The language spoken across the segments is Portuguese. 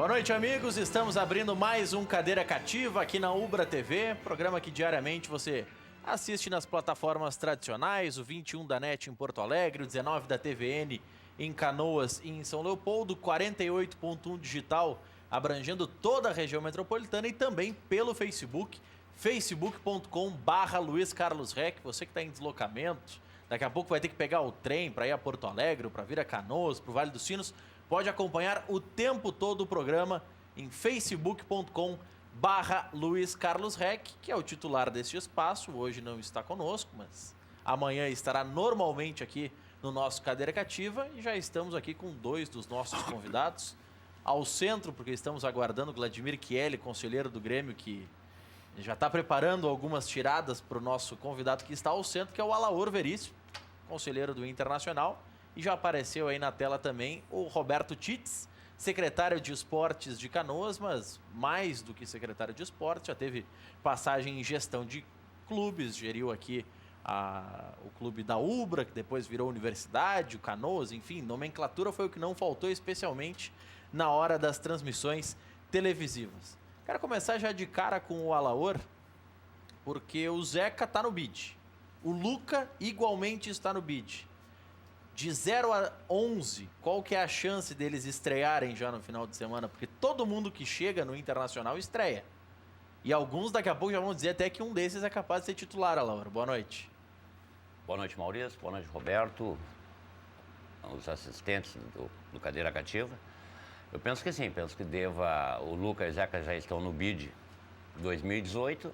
Boa noite, amigos. Estamos abrindo mais um Cadeira Cativa aqui na Ubra TV, programa que diariamente você assiste nas plataformas tradicionais, o 21 da NET em Porto Alegre, o 19 da TVN em Canoas e em São Leopoldo, 48.1 digital, abrangendo toda a região metropolitana e também pelo Facebook, facebook.com/Luiz Carlos Rec. Você que está em deslocamento, daqui a pouco vai ter que pegar o trem para ir a Porto Alegre, para vir a Canoas, para o Vale dos Sinos, pode acompanhar o tempo todo o programa em facebook.com/Luiz Carlos Rec, que é o titular deste espaço. Hoje não está conosco, mas amanhã estará normalmente aqui no nosso Cadeira Cativa. E já estamos aqui com dois dos nossos convidados. Ao centro, porque estamos aguardando o Vladimir Chieli, conselheiro do Grêmio, que já está preparando algumas tiradas para o nosso convidado que está ao centro, que é o Alaor Veríssimo, conselheiro do Internacional. E já apareceu aí na tela também o Roberto Tits, secretário de Esportes de Canoas, mas mais do que secretário de Esportes, já teve passagem em gestão de clubes, geriu aqui o clube da Ubra, que depois virou Universidade, o Canoas, enfim, nomenclatura foi o que não faltou, especialmente na hora das transmissões televisivas. Quero começar já de cara com o Alaor, porque o Zeca está no bid, o Luca igualmente está no bid. De 0 a 11, qual que é a chance deles estrearem já no final de semana? Porque todo mundo que chega no Internacional estreia. E alguns daqui a pouco já vão dizer até que um desses é capaz de ser titular, Alaor. Boa noite. Boa noite, Maurício. Boa noite, Roberto. Os assistentes do Cadeira Cativa. Eu penso que sim, penso que o Luca e o Zeca já estão no bid 2018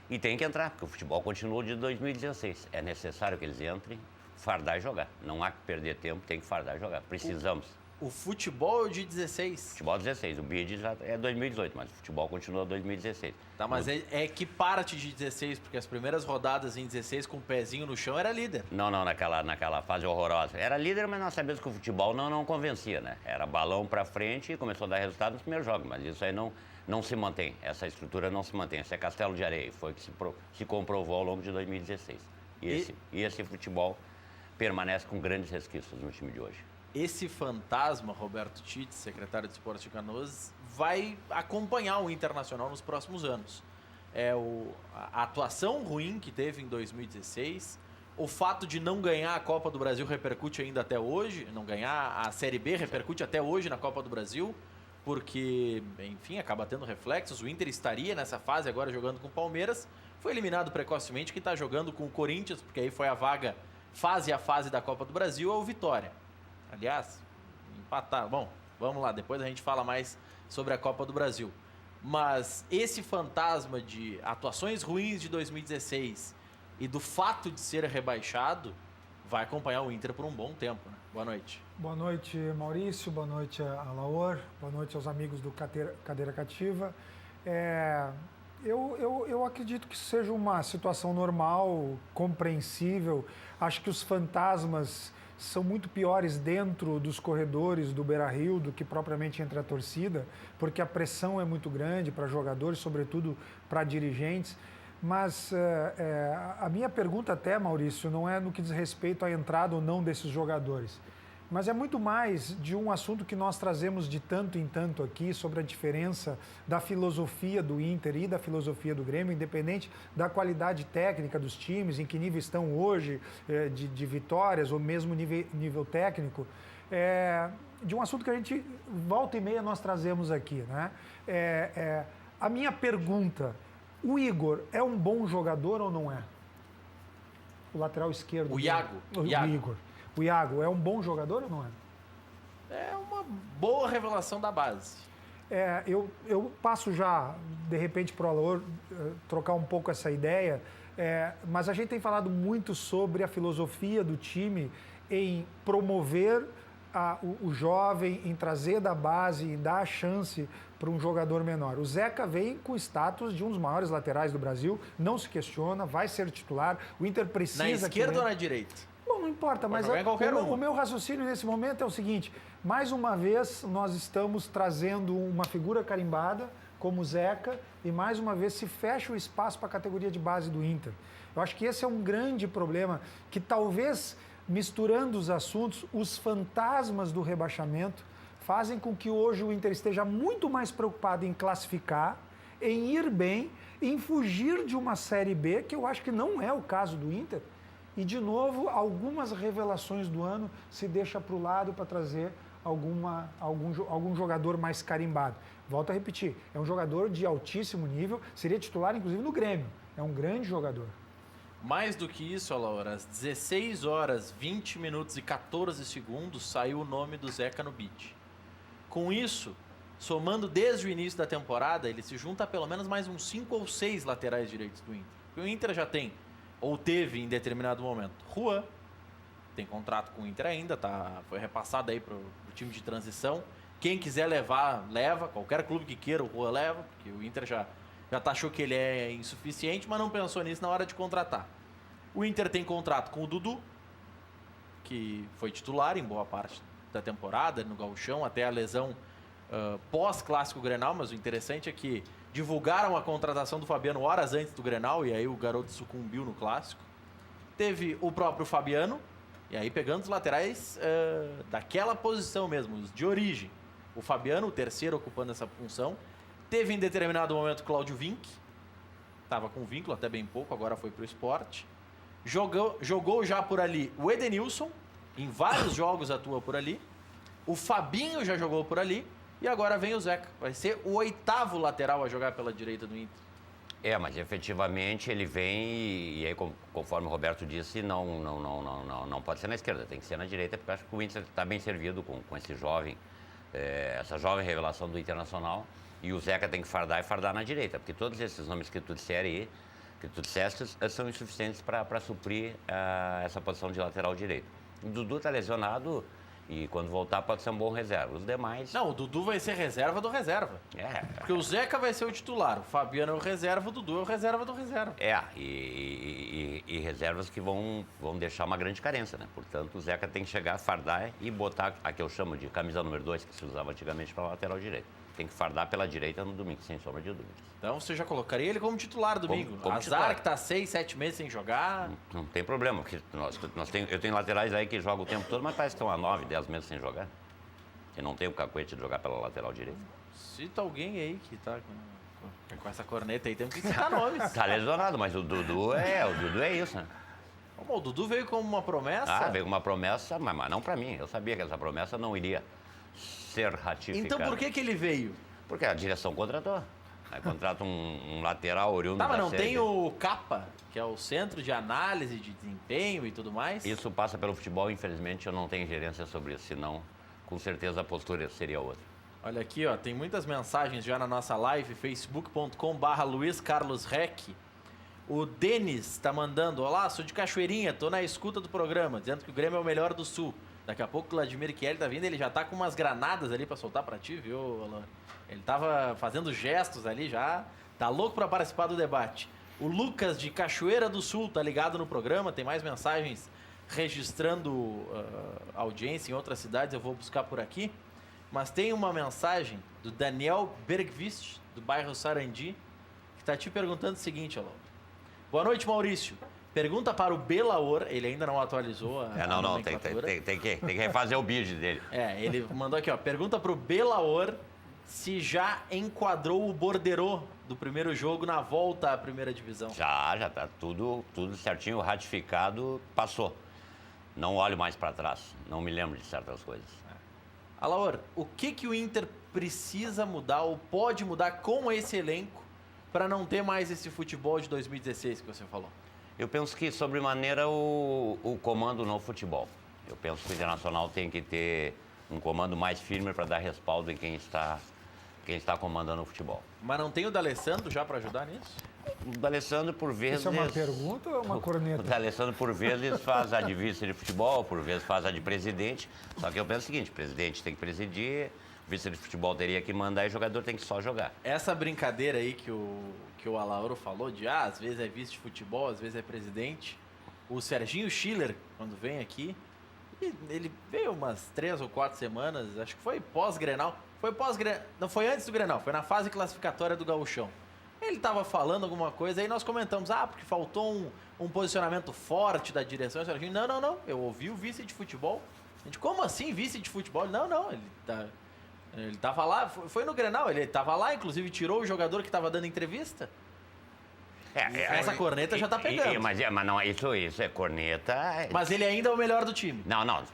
e tem que entrar, porque o futebol continua de 2016. É necessário que eles entrem, fardar e jogar. Não há que perder tempo, tem que fardar e jogar. Precisamos. O futebol é de 16? Futebol 16. O bid já é 2018, mas o futebol continua 2016. Tá, mas é que parte de 16, porque as primeiras rodadas em 16 com o pezinho no chão era líder. Não, naquela fase horrorosa. Era líder, mas nós sabíamos que o futebol não convencia, né? Era balão pra frente e começou a dar resultado nos primeiros jogos, mas isso aí não se mantém. Essa estrutura não se mantém. Isso é castelo de areia. Foi o que se comprovou ao longo de 2016. E esse futebol permanece com grandes resquícios no time de hoje. Esse fantasma, Roberto Tits, secretário de Esportes de Canoas, vai acompanhar o Internacional nos próximos anos. A atuação ruim que teve em 2016, o fato de não ganhar a Copa do Brasil repercute ainda até hoje, não ganhar a Série B repercute até hoje na Copa do Brasil, porque, enfim, acaba tendo reflexos. O Inter estaria nessa fase agora jogando com o Palmeiras, foi eliminado precocemente, que está jogando com o Corinthians, porque aí foi a vaga fase a fase da Copa do Brasil, é o Vitória. Aliás, empataram. Bom, vamos lá, depois a gente fala mais sobre a Copa do Brasil. Mas esse fantasma de atuações ruins de 2016 e do fato de ser rebaixado vai acompanhar o Inter por um bom tempo, né? Boa noite. Boa noite, Maurício. Boa noite, Alaor. Boa noite aos amigos do Cadeira Cativa. Eu acredito que seja uma situação normal, compreensível. Acho que os fantasmas são muito piores dentro dos corredores do Beira-Rio do que propriamente entre a torcida, porque a pressão é muito grande para jogadores, sobretudo para dirigentes. Mas a minha pergunta até, Maurício, não é no que diz respeito à entrada ou não desses jogadores, mas é muito mais de um assunto que nós trazemos de tanto em tanto aqui sobre a diferença da filosofia do Inter e da filosofia do Grêmio, independente da qualidade técnica dos times, em que nível estão hoje de vitórias ou mesmo nível técnico, de um assunto que a gente, volta e meia, nós trazemos aqui, né? A minha pergunta, o Igor é um bom jogador ou não é? O lateral esquerdo. O Iago. O Igor. O Iago é um bom jogador ou não é? É uma boa revelação da base. Eu passo já, de repente, para o Alaor trocar um pouco essa ideia, mas a gente tem falado muito sobre a filosofia do time em promover o jovem, em trazer da base e dar a chance para um jogador menor. O Zeca vem com o status de um dos maiores laterais do Brasil, não se questiona, vai ser titular, o Inter precisa... Na esquerda ou na direita? Bom, não importa, mas o meu raciocínio nesse momento é o seguinte: mais uma vez nós estamos trazendo uma figura carimbada como o Zeca e mais uma vez se fecha o espaço para a categoria de base do Inter. Eu acho que esse é um grande problema, que talvez misturando os assuntos, os fantasmas do rebaixamento fazem com que hoje o Inter esteja muito mais preocupado em classificar, em ir bem, em fugir de uma Série B, que eu acho que não é o caso do Inter. E, de novo, algumas revelações do ano se deixa para o lado para trazer algum jogador mais carimbado. Volto a repetir, é um jogador de altíssimo nível, seria titular, inclusive, no Grêmio. É um grande jogador. Mais do que isso, Laura, às 16 horas, 20 minutos e 14 segundos, saiu o nome do Zeca no bid. Com isso, somando desde o início da temporada, ele se junta a pelo menos mais uns 5 ou 6 laterais direitos do Inter. O Inter já tem, ou teve em determinado momento, Juan, tem contrato com o Inter ainda, foi repassado aí pro time de transição. Quem quiser levar, leva. Qualquer clube que queira, o Juan leva, porque o Inter já achou que ele é insuficiente, mas não pensou nisso na hora de contratar. O Inter tem contrato com o Dudu, que foi titular em boa parte da temporada, no Gauchão, até a lesão pós-clássico Grenal, mas o interessante é que divulgaram a contratação do Fabiano horas antes do Grenal, e aí o garoto sucumbiu no clássico. Teve o próprio Fabiano, e aí pegando os laterais daquela posição mesmo, os de origem. O Fabiano, o terceiro, ocupando essa função. Teve em determinado momento o Cláudio Vinck, estava com vínculo até bem pouco, agora foi para o Sport. Jogou já por ali o Edenilson, em vários jogos atua por ali. O Fabinho já jogou por ali. E agora vem o Zeca. Vai ser o 8º lateral a jogar pela direita do Inter. Mas efetivamente ele vem e aí, conforme o Roberto disse, não pode ser na esquerda, tem que ser na direita, porque eu acho que o Inter está bem servido com esse jovem, essa jovem revelação do Internacional. E o Zeca tem que fardar na direita, porque todos esses nomes que tu disseste, são insuficientes para suprir essa posição de lateral direito. O Dudu está lesionado e quando voltar pode ser um bom reserva. Os demais... Não, o Dudu vai ser reserva do reserva. Porque o Zeca vai ser o titular, o Fabiano é o reserva, o Dudu é o reserva do reserva. E reservas que vão deixar uma grande carência, né? Portanto, o Zeca tem que chegar, fardar e botar a que eu chamo de camisa número 2, que se usava antigamente para lateral direito. Tem que fardar pela direita no domingo, sem sombra de dúvidas. Então você já colocaria ele como titular domingo? Como Azar titular. que tá 6, 7 meses sem jogar. Não tem problema, porque eu tenho laterais aí que jogam o tempo todo, mas parece que estão há 9, 10 meses sem jogar. E não tem o cacuete de jogar pela lateral direita. Cita alguém aí que tá com essa corneta aí, temos que citar nomes. Tá lesionado, mas o Dudu é isso, né? O Dudu veio como uma promessa? Veio com uma promessa, mas não para mim. Eu sabia que essa promessa não iria ser ratificada. Então por que ele veio? Porque a direção contratou. Aí contrata um lateral oriundo da mas não série. tem o CAPA, que é o Centro de Análise de Desempenho e tudo mais? Isso passa pelo futebol, infelizmente eu não tenho gerência sobre isso, senão com certeza a postura seria outra. Olha aqui, ó, tem muitas mensagens já na nossa live, facebook.com/LuizCarlosRec. O Denis está mandando: olá, sou de Cachoeirinha, tô na escuta do programa, dizendo que o Grêmio é o melhor do Sul. Daqui a pouco o Vladimir Kiel tá vindo, ele já tá com umas granadas ali para soltar para ti, viu, Alan? Ele tava fazendo gestos ali já, tá louco para participar do debate. O Lucas de Cachoeira do Sul tá ligado no programa, tem mais mensagens registrando audiência em outras cidades, eu vou buscar por aqui. Mas tem uma mensagem do Daniel Bergvist, do bairro Sarandi, que tá te perguntando o seguinte, Alô. Boa noite, Maurício. Pergunta para o Belaor, ele ainda não atualizou a nomenclatura. Tem que refazer o bid dele. Ele mandou aqui, ó, pergunta para o Belaor se já enquadrou o Borderô do primeiro jogo na volta à primeira divisão. Já tá tudo certinho, ratificado, passou. Não olho mais para trás, não me lembro de certas coisas. Alaor, o que o Inter precisa mudar ou pode mudar com esse elenco para não ter mais esse futebol de 2016 que você falou? Eu penso que, sobremaneira, o comando no futebol. Eu penso que o Internacional tem que ter um comando mais firme para dar respaldo em quem está comandando o futebol. Mas não tem o D'Alessandro já para ajudar nisso? O D'Alessandro, por vezes... Isso é uma pergunta ou é uma corneta? O D'Alessandro, por vezes, faz a de vice de futebol, por vezes faz a de presidente. Só que eu penso o seguinte, o presidente tem que presidir, o vice de futebol teria que mandar e o jogador tem que só jogar. Essa brincadeira aí que o Alauro falou de, às vezes é vice de futebol, às vezes é presidente. O Serginho Schiller, quando vem aqui, ele veio umas 3 ou 4 semanas, acho que foi pós-Grenal. Não foi antes do Grenal, foi na fase classificatória do Gauchão. Ele estava falando alguma coisa, aí nós comentamos, porque faltou um posicionamento forte da direção. Não, eu ouvi o vice de futebol. A gente, como assim vice de futebol? Não, ele Ele tava lá, foi no Grenal, ele tava lá, inclusive tirou o jogador que tava dando entrevista. Essa corneta já tá pegando. Mas não, isso é corneta. Mas ele ainda é o melhor do time.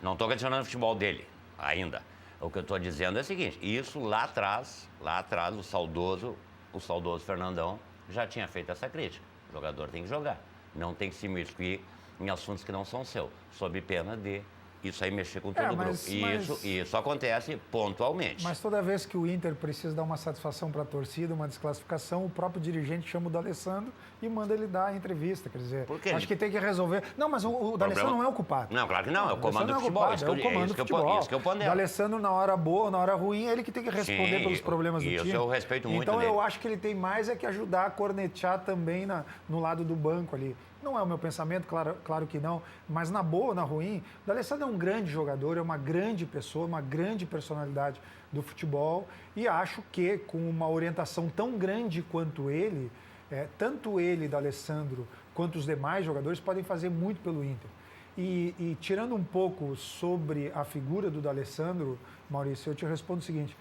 Não tô questionando o futebol dele, ainda. O que eu tô dizendo é o seguinte, isso lá atrás, o saudoso Fernandão já tinha feito essa crítica. O jogador tem que jogar, não tem que se imiscuir em assuntos que não são seus, sob pena de isso aí mexer com todo o grupo. E isso acontece pontualmente. Mas toda vez que o Inter precisa dar uma satisfação para a torcida, uma desclassificação, o próprio dirigente chama o D'Alessandro e manda ele dar a entrevista. Quer dizer, acho que tem que resolver. Não, mas o D'Alessandro não é o culpado. Não, claro que não, é o comando do futebol. É o comando do futebol. Isso que eu pondero. O D'Alessandro, na hora boa, na hora ruim, é ele que tem que responder pelos problemas do time. Isso eu respeito muito Então dele. eu acho que ele tem mais que ajudar a cornetear também no lado do banco ali. Não é o meu pensamento, claro que não, mas na boa, na ruim, o D'Alessandro é um grande jogador, é uma grande pessoa, uma grande personalidade do futebol e acho que com uma orientação tão grande quanto ele, tanto ele, D'Alessandro, quanto os demais jogadores podem fazer muito pelo Inter. E tirando um pouco sobre a figura do D'Alessandro, Maurício, eu te respondo o seguinte,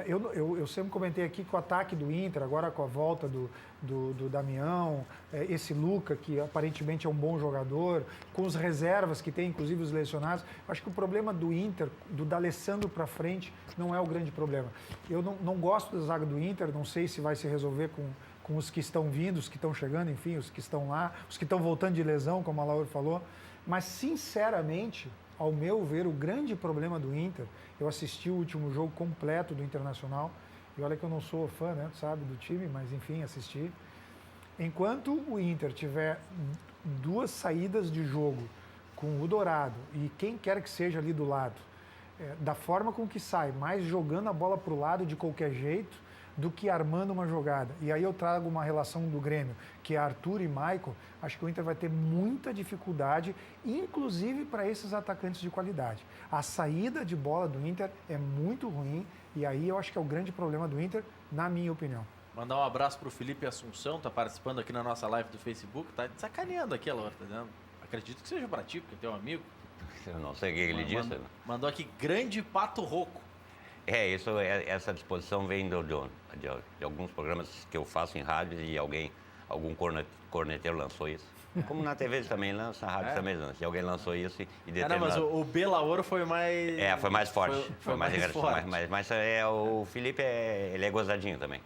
eu sempre comentei aqui que o ataque do Inter, agora com a volta do Damião, esse Luca, que aparentemente é um bom jogador, com os reservas que tem, inclusive os lesionados, acho que o problema do Inter, do D'Alessandro para frente, não é o grande problema. Eu não gosto da zaga do Inter, não sei se vai se resolver com os que estão vindo, os que estão chegando, enfim, os que estão lá, os que estão voltando de lesão, como a Laura falou, mas sinceramente, ao meu ver, o grande problema do Inter, eu assisti o último jogo completo do Internacional, e olha que eu não sou fã, né, sabe, do time, mas enfim, assisti. Enquanto o Inter tiver duas saídas de jogo com o Dourado e quem quer que seja ali do lado, da forma com que sai, mais jogando a bola para o lado de qualquer jeito, do que armando uma jogada. E aí eu trago uma relação do Grêmio, que é Arthur e Maicon, acho que o Inter vai ter muita dificuldade, inclusive para esses atacantes de qualidade. A saída de bola do Inter é muito ruim, e aí eu acho que é o grande problema do Inter, na minha opinião. Mandar um abraço pro Felipe Assunção, tá participando aqui na nossa live do Facebook, tá sacaneando aqui, Laura, tá dizendo? Acredito que seja pra ti, porque é teu amigo. Eu não sei o que ele disse. Mandou aqui, grande Pato Roco. Essa disposição vem de alguns programas que eu faço em rádio e algum corneteiro lançou isso. Como na TV também lança, a rádio também lança. E alguém lançou isso e determinado... Não, mas o Belaoro foi mais... foi mais forte. Foi mais forte. Mas o Felipe, ele é gozadinho também.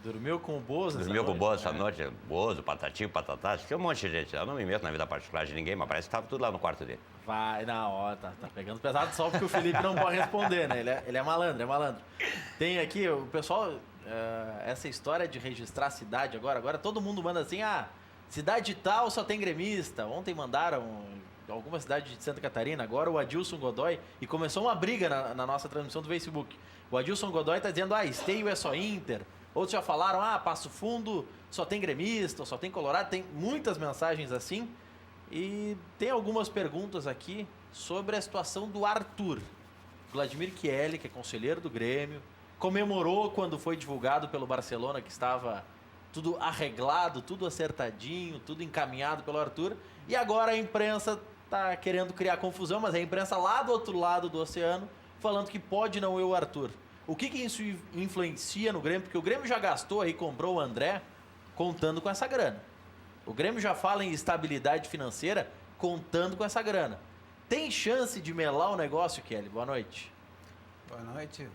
Dormiu com o Bozo Dormiu com o Bozo essa noite. Bozo, Patati, Patatá. Tem um monte de gente. Eu não me meto na vida particular de ninguém, mas parece que estava tudo lá no quarto dele. Vai, tá pegando pesado só porque o Felipe não pode responder, né? Ele é malandro, Tem aqui, o pessoal, essa história de registrar a cidade agora todo mundo manda assim, cidade tal só tem gremista. Ontem mandaram alguma cidade de Santa Catarina, agora o Adilson Godoy, e começou uma briga na nossa transmissão do Facebook. O Adilson Godoy tá dizendo, Esteio é só Inter. Outros já falaram, Passo Fundo só tem gremista, só tem colorado. Tem muitas mensagens assim. E tem algumas perguntas aqui sobre a situação do Arthur. Vladimir Chieli, que é conselheiro do Grêmio, comemorou quando foi divulgado pelo Barcelona que estava tudo arreglado, tudo acertadinho, tudo encaminhado pelo Arthur. E agora a imprensa está querendo criar confusão, mas é a imprensa lá do outro lado do oceano falando que pode não ir o Arthur. O que isso influencia no Grêmio? Porque o Grêmio já gastou aí, comprou o André, contando com essa grana. O Grêmio já fala em estabilidade financeira, contando com essa grana. Tem chance de melar o negócio, Chieli? Boa noite. Boa noite,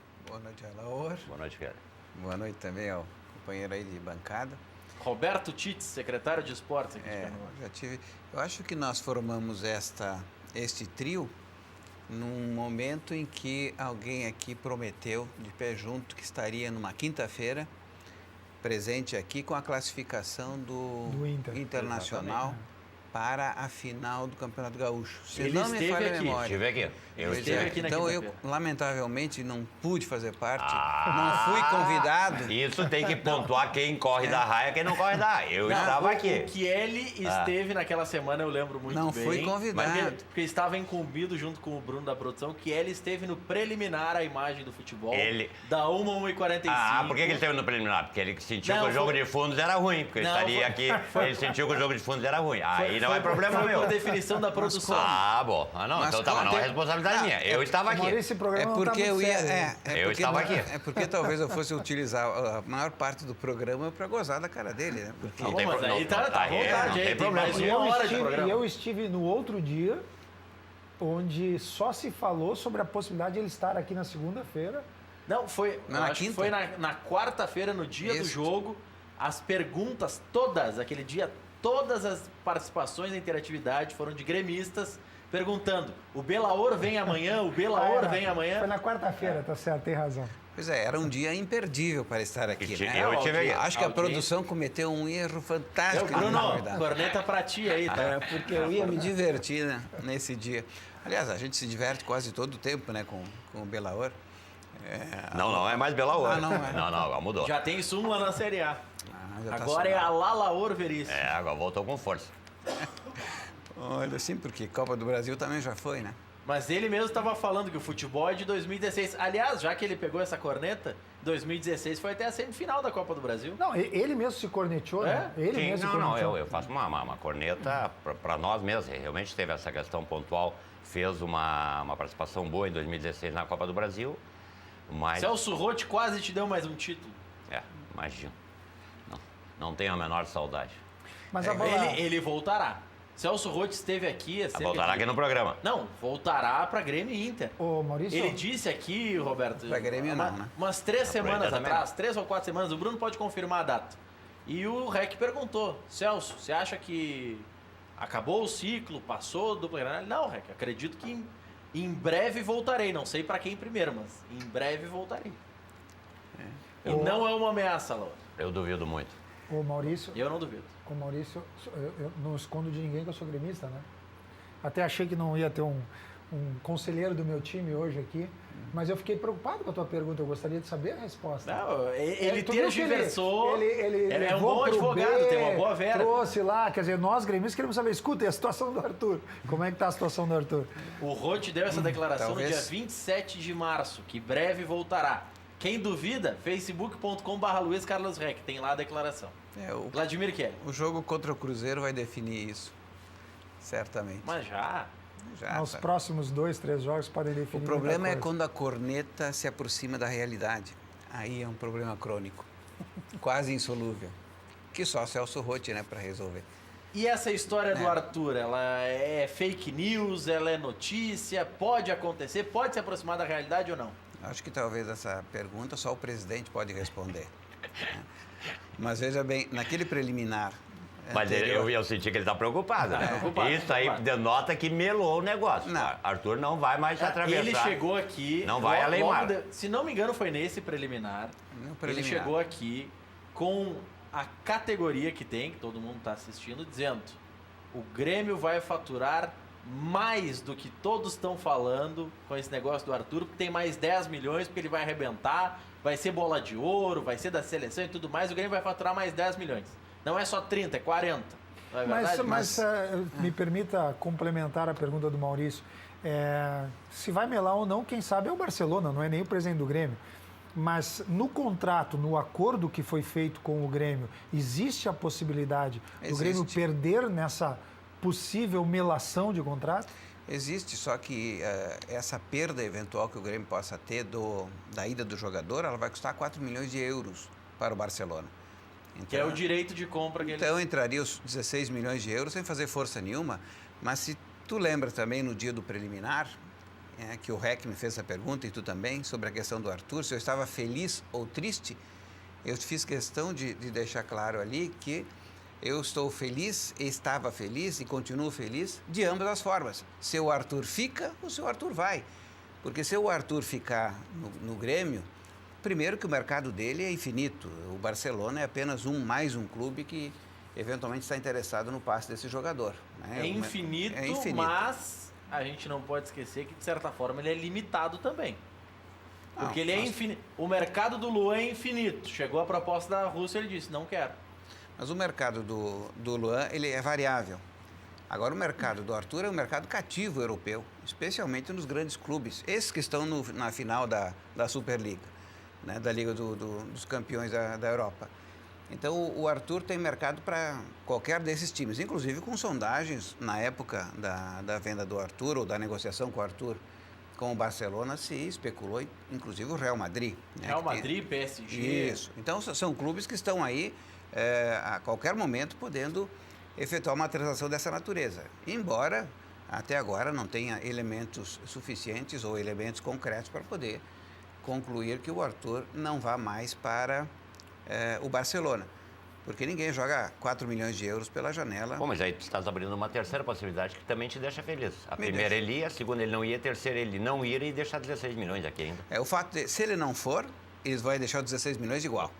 Alaor. Boa noite, Chieli. Boa noite também ao companheiro aí de bancada. Roberto Tite, secretário de esportes aqui de Canoas. Eu acho que nós formamos este trio num momento em que alguém aqui prometeu de pé junto que estaria numa quinta-feira presente aqui com a classificação do Internacional para a final do Campeonato Gaúcho. Ele não me falha a memória. Estive aqui. Eu estive aqui na Então eu, lamentavelmente, não pude fazer parte, não fui convidado. Isso tem que pontuar quem corre da raia e quem não corre da raia. Eu estava aqui. O Chieli esteve naquela semana, eu lembro muito bem. Não fui convidado. Porque estava incumbido junto com o Bruno da produção, que ele esteve no preliminar à imagem do futebol, da 1h45. Por que ele esteve no preliminar? Porque ele sentiu que o jogo de fundos era ruim, porque ele estaria aqui, ele sentiu que o jogo de fundos era ruim. Aí aí não é problema Foi meu. por definição da produção. Ah, bom. Ah, não, Mas então tá, não é tem- responsabilidade minha. Eu estava aqui. Maurício, esse programa não tá muito sério. Eu porque estava aqui. É porque talvez eu fosse utilizar a maior parte do programa para gozar da cara dele, né? Porque Não Bom, tem mas pro- aí não- tá à não- vontade, não aí tem problema. mais E uma hora de programa. eu estive no outro dia, onde só se falou sobre a possibilidade de ele estar aqui na segunda-feira. Não, foi. Não, eu na acho que quinta? foi na quarta-feira, no dia do Isso. jogo. As perguntas todas, aquele dia, todas as participações da interatividade foram de gremistas perguntando: o Belaor vem amanhã? O Belaor vem amanhã? Foi na quarta-feira, tá certo, tem razão. Pois é, era um dia imperdível para estar aqui, E né? eu tive aí. Acho que a Audiência. produção cometeu um erro fantástico. de Bruno, convidar. corneta pra ti aí, tá? É, porque eu ia me divertir, né, nesse dia. Aliás, a gente se diverte quase todo o tempo, né, com o Belaor. Não é mais Belaor. Ah, não é. Não, agora mudou. Já tem súmula na Série A. Já tá Agora é a sonado. Lalaor Veríssimo. É, agora voltou com força. Olha, assim, porque Copa do Brasil também já foi, né? Mas ele mesmo estava falando que o futebol é de 2016. Aliás, já que ele pegou essa corneta, 2016 foi até a semifinal da Copa do Brasil. Não, ele mesmo se corneteou, né? Ele Sim, mesmo se não, corneteou. eu faço uma corneta para nós mesmos. Realmente teve essa questão pontual, fez uma participação boa em 2016 na Copa do Brasil, mas... Celso Rotti quase te deu mais um título. Imagino. Não tenho a menor saudade. Mas a bola... Ele voltará. Celso Rotti esteve aqui... Voltará aqui no programa. Não, voltará para Grêmio e Inter. Ô, Maurício... Ele disse aqui, Roberto, Pra Grêmio não, né? umas 3 semanas Inter também atrás, 3 ou 4 semanas, o Bruno pode confirmar a data. E o Rec perguntou: Celso, você acha que acabou o ciclo, passou do dupla Grenal? Não, Rec, acredito que em breve voltarei. Não sei para quem primeiro, mas em breve voltarei. E não é uma ameaça, Laura. Eu duvido muito. Ô, Maurício... Eu não duvido. Com o Maurício, eu não escondo de ninguém que eu sou gremista, né? Até achei que não ia ter um conselheiro do meu time hoje aqui, mas eu fiquei preocupado com a tua pergunta, eu gostaria de saber a resposta. Não, ele Tu viu que tergiversou. ele é um levou bom pro advogado, B, tem uma boa vera. trouxe lá, quer dizer, nós gremistas queremos saber, escuta, e a situação do Arthur? Como é que tá a situação do Arthur? O Rotti deu essa declaração talvez. no dia 27 de março, que breve voltará. Quem duvida, facebook.com/Luiz Carlos Rec, tem lá a declaração. Vladimir Kelly. O jogo contra o Cruzeiro vai definir isso, certamente. Mas já. Nos Sabe? próximos 2, 3 jogos podem O definir problema é muita coisa. quando a corneta se aproxima da realidade. Aí é um problema crônico, quase insolúvel, que só Celso Rotti, né, para resolver. E essa história do Arthur, ela é fake news, ela é notícia, pode acontecer, pode se aproximar da realidade ou não? Acho que talvez essa pergunta só o presidente pode responder. Né? Mas veja bem, naquele preliminar. Mas anterior- eu senti que ele está preocupado, né? preocupado, Isso aí preocupado. denota que melou o negócio. Não. Arthur não vai mais se atravessar. Ele chegou aqui. Não vai além mar. Se não me engano, foi nesse preliminar. No Ele preliminar. chegou aqui com a categoria que tem, que todo mundo está assistindo, dizendo: o Grêmio vai faturar mais do que todos estão falando com esse negócio do Arthur, porque tem mais 10 milhões, porque ele vai arrebentar, vai ser bola de ouro, vai ser da seleção e tudo mais, o Grêmio vai faturar mais 10 milhões. Não é só 30, é 40. Não é verdade? Me permita complementar a pergunta do Maurício. Se vai melar ou não, quem sabe é o Barcelona, não é nem o presidente do Grêmio. Mas no contrato, no acordo que foi feito com o Grêmio, existe a possibilidade do Grêmio perder nessa possível melação de contrato? Existe, só que essa perda eventual que o Grêmio possa ter da ida do jogador, ela vai custar 4 milhões de euros para o Barcelona. Então, Que é o direito de compra que Então entraria os 16 milhões de euros sem fazer força nenhuma, mas se tu lembra também no dia do preliminar, que o REC me fez essa pergunta e tu também, sobre a questão do Arthur, se eu estava feliz ou triste, eu fiz questão de deixar claro ali que eu estou feliz, estava feliz e continuo feliz de ambas as formas. Se o Arthur fica ou se o Arthur vai. Porque se o Arthur ficar no Grêmio, primeiro que o mercado dele é infinito. O Barcelona é apenas mais um clube que eventualmente está interessado no passe desse jogador. Né? é infinito, mas a gente não pode esquecer que, de certa forma, ele é limitado também. Porque ele é infinito. O mercado do Luan é infinito. Chegou a proposta da Rússia, ele disse: não quero. Mas o mercado do Luan, ele é variável. Agora, o mercado do Arthur é um mercado cativo europeu, especialmente nos grandes clubes. Esses que estão na final da Superliga, né, da Liga dos Campeões da Europa. Então, o Arthur tem mercado para qualquer desses times, inclusive com sondagens na época da venda do Arthur ou da negociação com o Arthur com o Barcelona, se especulou, inclusive o Real Madrid. Né, Real Madrid, PSG. Isso. Então, são clubes que estão aí a qualquer momento podendo efetuar uma transação dessa natureza. Embora, até agora, não tenha elementos suficientes ou elementos concretos para poder concluir que o Arthur não vá mais para o Barcelona. Porque ninguém joga 4 milhões de euros pela janela. Bom, mas aí tu estás abrindo uma terceira possibilidade que também te deixa feliz. A primeira ele ia, a segunda ele não ia, a terceira ele não ia e deixar 16 milhões aqui ainda. O fato de, se ele não for, eles vão deixar os 16 milhões igual.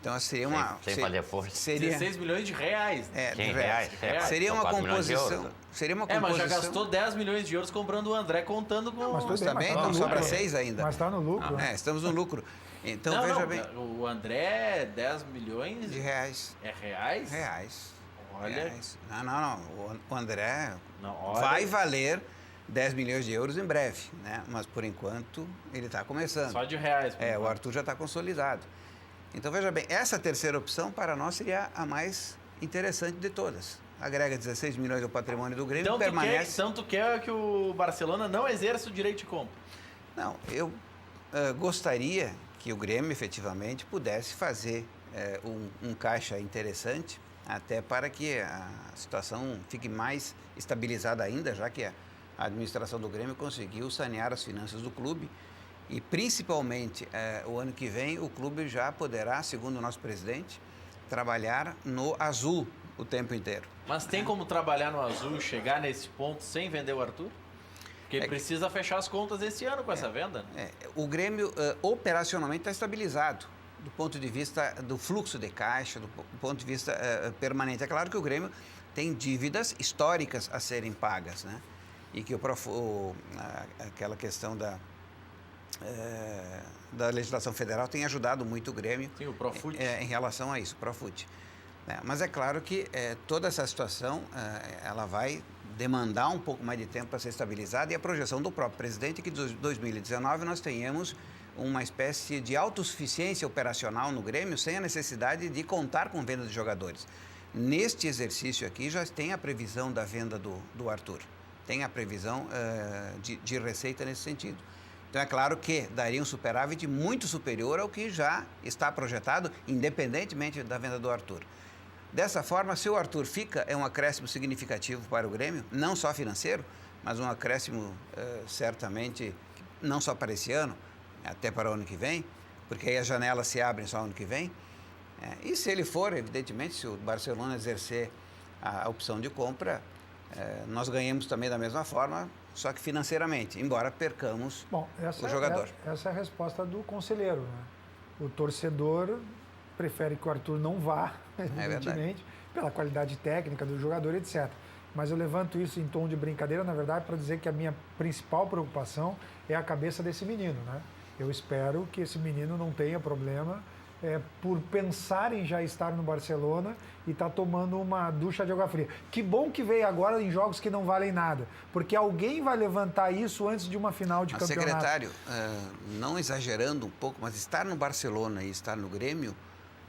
Então seria uma... Sem fazer força. Seria, 16 milhões de reais. De reais. Seria uma composição... Seria uma composição... mas já gastou 10 milhões de euros comprando o André, contando com... Mas Mas também não sobra 6 ainda. Mas está no lucro. Estamos no lucro. Então, não, veja não, bem... O André, 10 milhões... De reais. É reais? Reais. Olha... Reais. Não. O André olha... vai valer 10 milhões de euros em breve, né? Mas, por enquanto, ele está começando. Só de reais. O Arthur já está consolidado. Então, veja bem, essa terceira opção, para nós, seria a mais interessante de todas. Agrega 16 milhões ao patrimônio do Grêmio e permanece... Tanto quer que o Barcelona não exerça o direito de compra. Não, eu gostaria que o Grêmio, efetivamente, pudesse fazer um caixa interessante, até para que a situação fique mais estabilizada ainda, já que a administração do Grêmio conseguiu sanear as finanças do clube. E, principalmente, o ano que vem, o clube já poderá, segundo o nosso presidente, trabalhar no azul o tempo inteiro. Mas tem como trabalhar no azul, chegar nesse ponto sem vender o Arthur? Porque precisa fechar as contas esse ano com essa venda. O Grêmio operacionalmente está estabilizado do ponto de vista do fluxo de caixa, do ponto de vista permanente. É claro que o Grêmio tem dívidas históricas a serem pagas, né? E que aquela questão da legislação federal tem ajudado muito o Grêmio. Sim, o Profut. Em relação a isso, o Profut. Mas é claro que toda essa situação ela vai demandar um pouco mais de tempo para ser estabilizada, e a projeção do próprio presidente é que em 2019 nós tenhamos uma espécie de autossuficiência operacional no Grêmio sem a necessidade de contar com venda de jogadores. Neste exercício aqui já tem a previsão da venda do Arthur, tem a previsão de receita nesse sentido. Então é claro que daria um superávit muito superior ao que já está projetado, independentemente da venda do Arthur. Dessa forma, se o Arthur fica, é um acréscimo significativo para o Grêmio, não só financeiro, mas um acréscimo certamente, não só para esse ano, até para o ano que vem, porque aí as janelas se abrem só ano que vem. E se ele for, evidentemente, se o Barcelona exercer a opção de compra, nós ganhamos também da mesma forma, só que financeiramente, embora percamos o jogador. Essa é a resposta do conselheiro, né? O torcedor prefere que o Arthur não vá, evidentemente, pela qualidade técnica do jogador, etc. Mas eu levanto isso em tom de brincadeira, na verdade, para dizer que a minha principal preocupação é a cabeça desse menino, né? Eu espero que esse menino não tenha problema por pensar em já estar no Barcelona e estar tomando uma ducha de água fria. Que bom que veio agora em jogos que não valem nada, porque alguém vai levantar isso antes de uma final de campeonato. Secretário, não exagerando um pouco, mas estar no Barcelona e estar no Grêmio,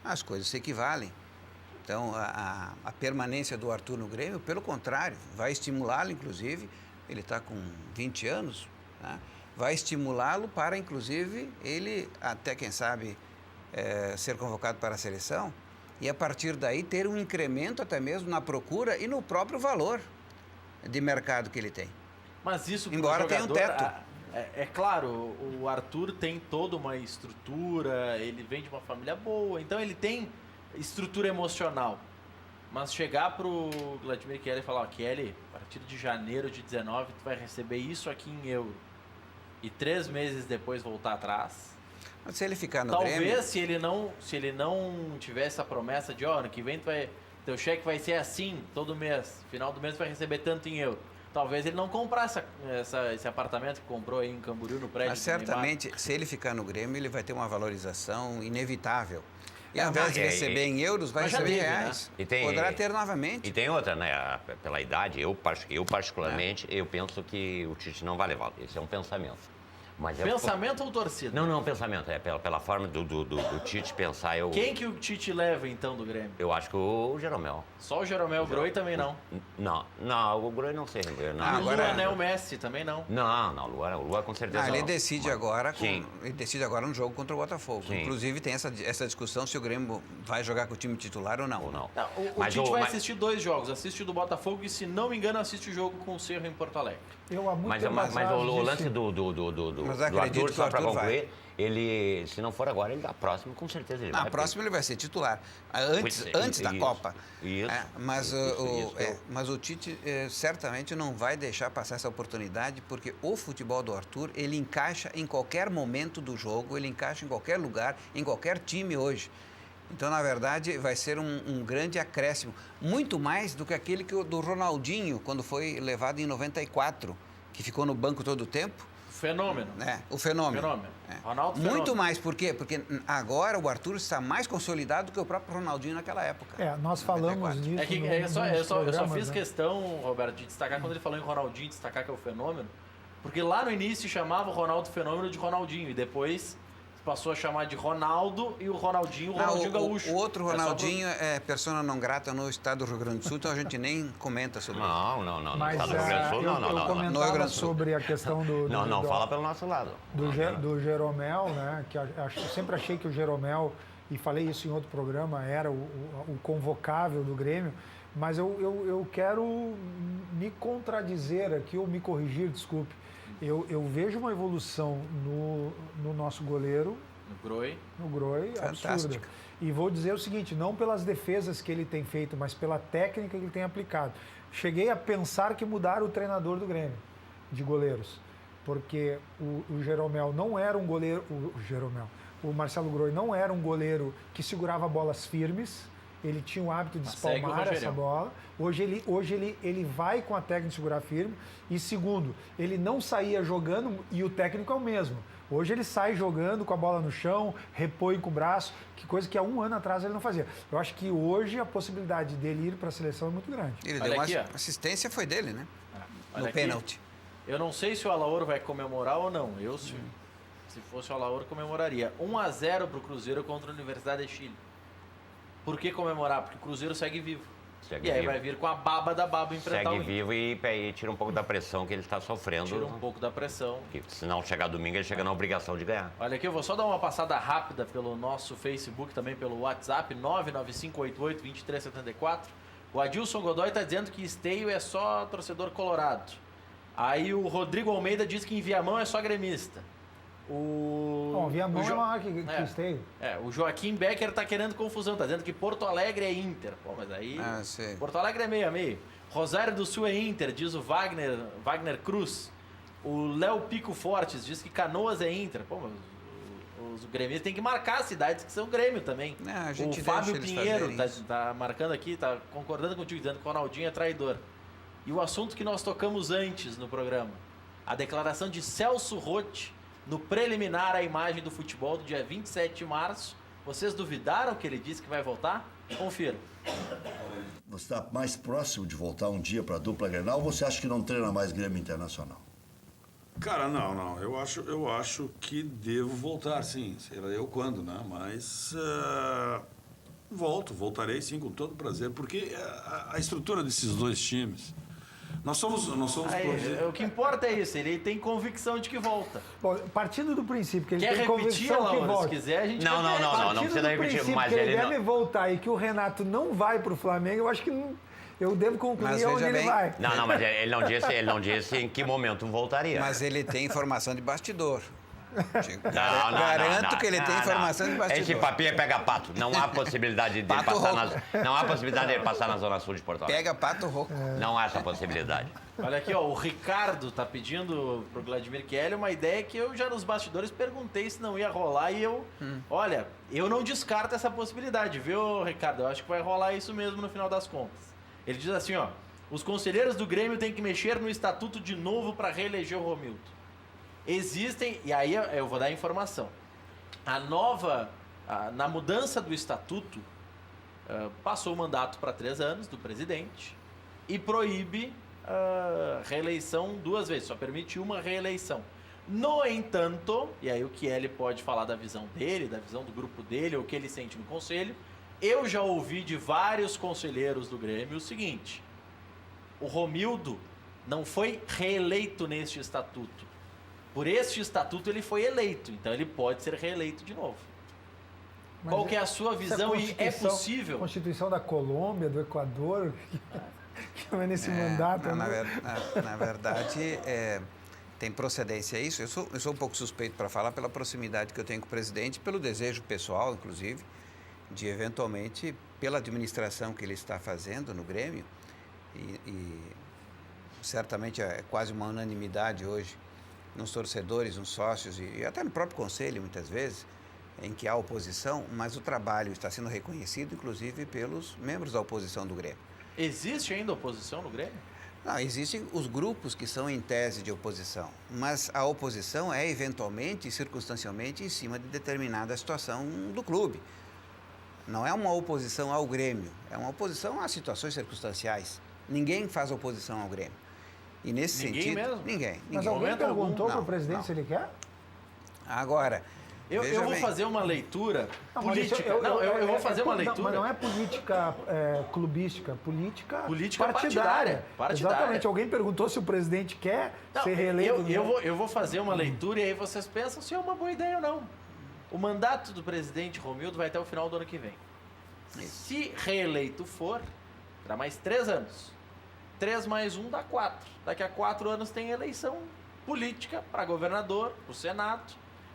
as coisas se equivalem. Então, a permanência do Arthur no Grêmio, pelo contrário, vai estimulá-lo, inclusive, ele está com 20 anos, né? Vai estimulá-lo para, inclusive, ele, até quem sabe, ser convocado para a seleção e, a partir daí, ter um incremento até mesmo na procura e no próprio valor de mercado que ele tem. Mas isso, embora tenha um teto. É claro, o Arthur tem toda uma estrutura, ele vem de uma família boa, então ele tem estrutura emocional. Mas chegar pro Vladimir Kelly e falar, Kelly, a partir de janeiro de 19 tu vai receber isso aqui em euro. E 3 meses depois voltar atrás. Mas se ele ficar no Talvez, Grêmio... se ele não tivesse a promessa de, ano que vem teu cheque vai ser assim, todo mês. Final do mês tu vai receber tanto em euro. Talvez ele não comprasse esse apartamento que comprou aí em Camboriú, no prédio. Mas certamente, se ele ficar no Grêmio, ele vai ter uma valorização inevitável. E ao invés de receber em euros, vai receber em reais. Né? Poderá ter novamente. E tem outra, né? Pela idade, eu particularmente, eu penso que o Tite não vai levar. Esse é um pensamento. Mas Pensamento ou torcida? Não, pensamento. É pela forma do Tite pensar. Quem que o Tite leva, então, do Grêmio? Eu acho que o Jeromel. Só o Jeromel, o Groi também não. Não, o Groi não sei. Não. Agora... O Luanel Messi também não. Não, o Lua com certeza não. Ele decide agora Sim. ele decide agora no jogo contra o Botafogo. Sim. Inclusive tem essa discussão se o Grêmio vai jogar com o time titular ou não. Não, o Tite vai assistir 2 jogos. Assiste o do Botafogo e, se não me engano, assiste o jogo com o Cerro em Porto Alegre. Eu há muito Mas tempo o atrás lance disse- do Mas acredito Arthur, que o só para Arthur vai. concluir, ele, se não for agora, ele dá próximo, com certeza ele vai. Na próxima ele vai ser titular. Antes da Copa. Isso. Mas o Tite certamente não vai deixar passar essa oportunidade, porque o futebol do Arthur, ele encaixa em qualquer momento do jogo, ele encaixa em qualquer lugar, em qualquer time hoje. Então, na verdade, vai ser um grande acréscimo. Muito mais do que aquele do Ronaldinho, quando foi levado em 94, que ficou no banco todo o tempo. Fenômeno. O fenômeno. Ronaldo Muito Fenômeno. mais, por quê? Porque agora o Arthur está mais consolidado do que o próprio Ronaldinho naquela época. Nós falamos 94. nisso. É que eu só fiz questão, Roberto, de destacar quando ele falou em Ronaldinho, destacar que é o Fenômeno, porque lá no início chamava o Ronaldo Fenômeno de Ronaldinho, e depois passou a chamar de Ronaldo e o Ronaldinho Gaúcho. O outro Ronaldinho é persona não grata no estado do Rio Grande do Sul, então a gente nem comenta sobre isso. Não. Mas Tá no Rio Grande do Sul, eu não. No Rio comentava Grande do Sul. sobre a questão do Fala pelo nosso lado. do Jeromel, né? Que eu sempre achei que o Jeromel, e falei isso em outro programa, era o convocável do Grêmio, mas eu quero me contradizer aqui, ou me corrigir, desculpe. Eu vejo uma evolução no nosso goleiro, no Groi, absurda. E vou dizer o seguinte, não pelas defesas que ele tem feito, mas pela técnica que ele tem aplicado. Cheguei a pensar que mudaram o treinador do Grêmio, de goleiros, porque o Jeromel não era um goleiro... O Marcelo Groi não era um goleiro que segurava bolas firmes, ele tinha o hábito de espalmar essa bola. Hoje ele vai com a técnica de segurar firme. E segundo, ele não saía jogando e o técnico é o mesmo. Hoje ele sai jogando com a bola no chão, repõe com o braço, que coisa que há 1 ano atrás ele não fazia. Eu acho que hoje a possibilidade dele ir para a seleção é muito grande. Ele deu uma assistência, foi dele, né? No pênalti. Eu não sei se o Alaor vai comemorar ou não. Se fosse o Alaor, comemoraria. 1-0 para o Cruzeiro contra a Universidade de Chile. Por que comemorar? Porque o Cruzeiro segue vivo. Aí vai vir com a baba da baba enfrentar o Inter. Segue vivo e tira um pouco da pressão que ele está sofrendo. Tira um pouco da pressão. Que, se não chegar domingo, ele chega na obrigação de ganhar. Olha aqui, eu vou só dar uma passada rápida pelo nosso Facebook, também pelo WhatsApp, 995882374. O Adilson Godoy está dizendo que Esteio é só torcedor colorado. Aí o Rodrigo Almeida diz que em Viamão é só gremista. Viamão é maior que Esteio. O Joaquim Becker está querendo confusão, está dizendo que Porto Alegre é Inter. Pô, mas aí Porto Alegre é meio a meio. Rosário do Sul é Inter, diz o Wagner Cruz. O Léo Pico Fortes diz que Canoas é Inter. Pô, mas os gremistas têm que marcar as cidades que são Grêmio também. O Fábio Pinheiro está marcando aqui, está concordando contigo, dizendo que o Ronaldinho é traidor. E o assunto que nós tocamos antes no programa, a declaração de Celso Roth no preliminar à imagem do futebol do dia 27 de março. Vocês duvidaram que ele disse que vai voltar? Confira. Você está mais próximo de voltar um dia para a dupla Grenal ou você acha que não treina mais Grêmio Internacional? Cara, não. Eu acho que devo voltar, sim. Sei lá eu quando, né? Mas voltarei sim, com todo prazer, porque a estrutura desses dois times... Nós somos o que importa é isso, ele tem convicção de que volta. Bom, partindo do princípio que ele Quer tem repetir, convicção que Laura, volta. se quiser, a gente Não precisa repetir, mas ele deve voltar e que o Renato não vai para o Flamengo, eu acho que eu devo concluir onde ele vai. Não, mas ele não disse em que momento voltaria. Mas ele tem informação de bastidor. Garanto que ele tem informação de bastidor. Esse papinho é pega-pato. Não há possibilidade dele passar na Zona Sul de Porto Alegre. Pega pato rouco. Não há essa possibilidade. Olha aqui, o Ricardo tá pedindo pro Vladimir Kelly uma ideia que eu já nos bastidores perguntei se não ia rolar e olha, eu não descarto essa possibilidade, viu, Ricardo? Eu acho que vai rolar isso mesmo no final das contas. Ele diz assim, os conselheiros do Grêmio têm que mexer no estatuto de novo para reeleger o Romildo. Existem, e aí eu vou dar a informação, na mudança do estatuto, passou o mandato para 3 anos do presidente e proíbe reeleição 2 vezes, só permite uma reeleição. No entanto, e aí o Chieli pode falar da visão dele, da visão do grupo dele, ou o que ele sente no conselho, eu já ouvi de vários conselheiros do Grêmio o seguinte: o Romildo não foi reeleito neste estatuto. Por este estatuto ele foi eleito, então ele pode ser reeleito de novo. Mas Qual que é a sua visão e é possível? Constituição da Colômbia, do Equador, que é nesse mandato. Na verdade, tem procedência isso. Eu sou um pouco suspeito para falar pela proximidade que eu tenho com o presidente, pelo desejo pessoal, inclusive, de eventualmente, pela administração que ele está fazendo no Grêmio, e certamente é quase uma unanimidade hoje nos torcedores, nos sócios e até no próprio conselho, muitas vezes, em que há oposição, mas o trabalho está sendo reconhecido, inclusive, pelos membros da oposição do Grêmio. Existe ainda oposição no Grêmio? Não, existem os grupos que são em tese de oposição, mas a oposição é eventualmente e circunstancialmente em cima de determinada situação do clube. Não é uma oposição ao Grêmio, é uma oposição a situações circunstanciais. Ninguém faz oposição ao Grêmio. E nesse Ninguém sentido, mesmo? ninguém. Mas alguém Momento algum, perguntou para o não, presidente não. se ele quer? Agora, Eu veja vou bem, fazer uma leitura Não, mas política. isso- Eu vou fazer uma não, leitura. mas não é política clubística, política partidária. Exatamente. Alguém perguntou se o presidente quer Não, ser reeleito. eu vou fazer uma leitura e aí vocês pensam se é uma boa ideia ou não. O mandato do presidente Romildo vai até o final do ano que vem. Se reeleito for, terá mais 3 anos. 3 mais 1 dá 4. Daqui a 4 anos tem eleição política para governador, para o Senado,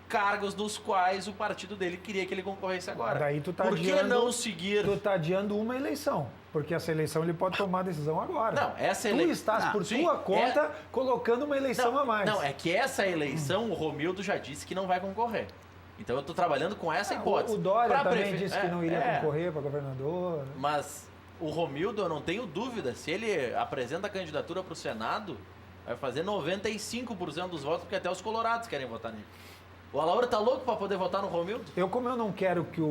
cargos dos quais o partido dele queria que ele concorresse agora. Daí tu tá Por que adiando- não seguir... Tu está adiando uma eleição, porque essa eleição ele pode tomar a decisão agora. Não, essa Tu eleição... estás, por sim, tua conta, colocando uma eleição a mais. Não, é que essa eleição o Romildo já disse que não vai concorrer. Então eu estou trabalhando com essa hipótese. O Dória Pra também prefe- disse que não iria concorrer para governador. Mas o Romildo, eu não tenho dúvida, se ele apresenta a candidatura para o Senado, vai fazer 95% dos votos, porque até os colorados querem votar nele. O Alauro tá louco para poder votar no Romildo? Como eu não quero que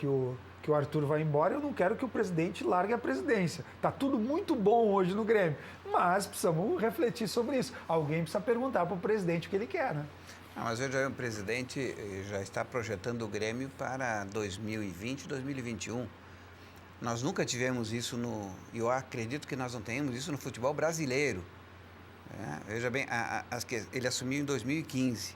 o Arthur vá embora, eu não quero que o presidente largue a presidência. Tá tudo muito bom hoje no Grêmio, mas precisamos refletir sobre isso. Alguém precisa perguntar para o presidente o que ele quer, né? mas veja, o presidente já está projetando o Grêmio para 2020, 2021. Nós nunca tivemos isso e eu acredito que nós não tenhamos isso no futebol brasileiro. Veja bem, ele assumiu em 2015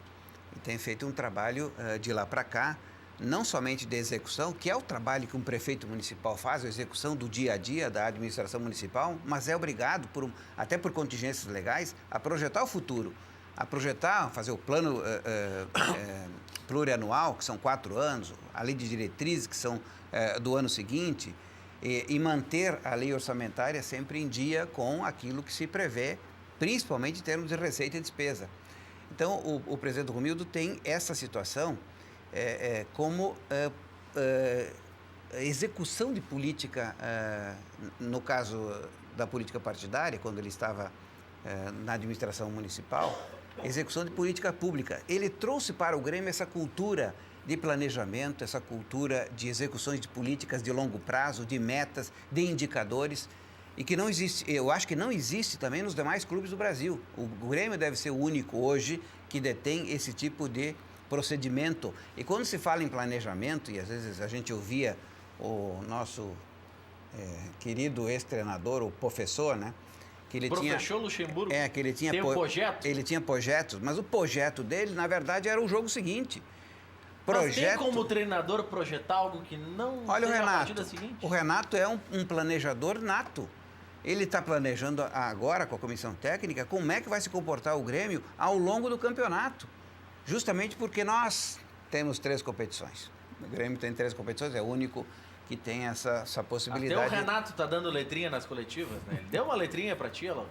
e tem feito um trabalho de lá para cá, não somente de execução, que é o trabalho que um prefeito municipal faz, a execução do dia a dia da administração municipal, mas é obrigado, até por contingências legais, a projetar o futuro, a projetar, fazer o plano plurianual, que são 4 anos, a lei de diretrizes, que são do ano seguinte, e manter a lei orçamentária sempre em dia com aquilo que se prevê, principalmente em termos de receita e despesa. Então, o presidente Romildo tem essa situação como execução de política, no caso da política partidária, quando ele estava na administração municipal, execução de política pública. Ele trouxe para o Grêmio essa cultura de planejamento, essa cultura de execuções de políticas de longo prazo, de metas, de indicadores, e que não existe, eu acho que não existe também nos demais clubes do Brasil. O Grêmio deve ser o único hoje que detém esse tipo de procedimento. E quando se fala em planejamento, e às vezes a gente ouvia o nosso querido ex-treinador, o professor, né? Que ele Professor Luxemburgo que ele tinha tem um projeto? Ele tinha projetos, mas o projeto dele, na verdade, era o jogo seguinte. Mas tem como treinador projetar algo que não Olha o seja a Renato. partida seguinte? O Renato é um planejador nato. Ele está planejando agora com a comissão técnica como é que vai se comportar o Grêmio ao longo do campeonato. Justamente porque nós temos 3 competições. O Grêmio tem 3 competições, é o único que tem essa possibilidade. Até o Renato tá dando letrinha nas coletivas, né? Ele deu uma letrinha pra ti, Alauro.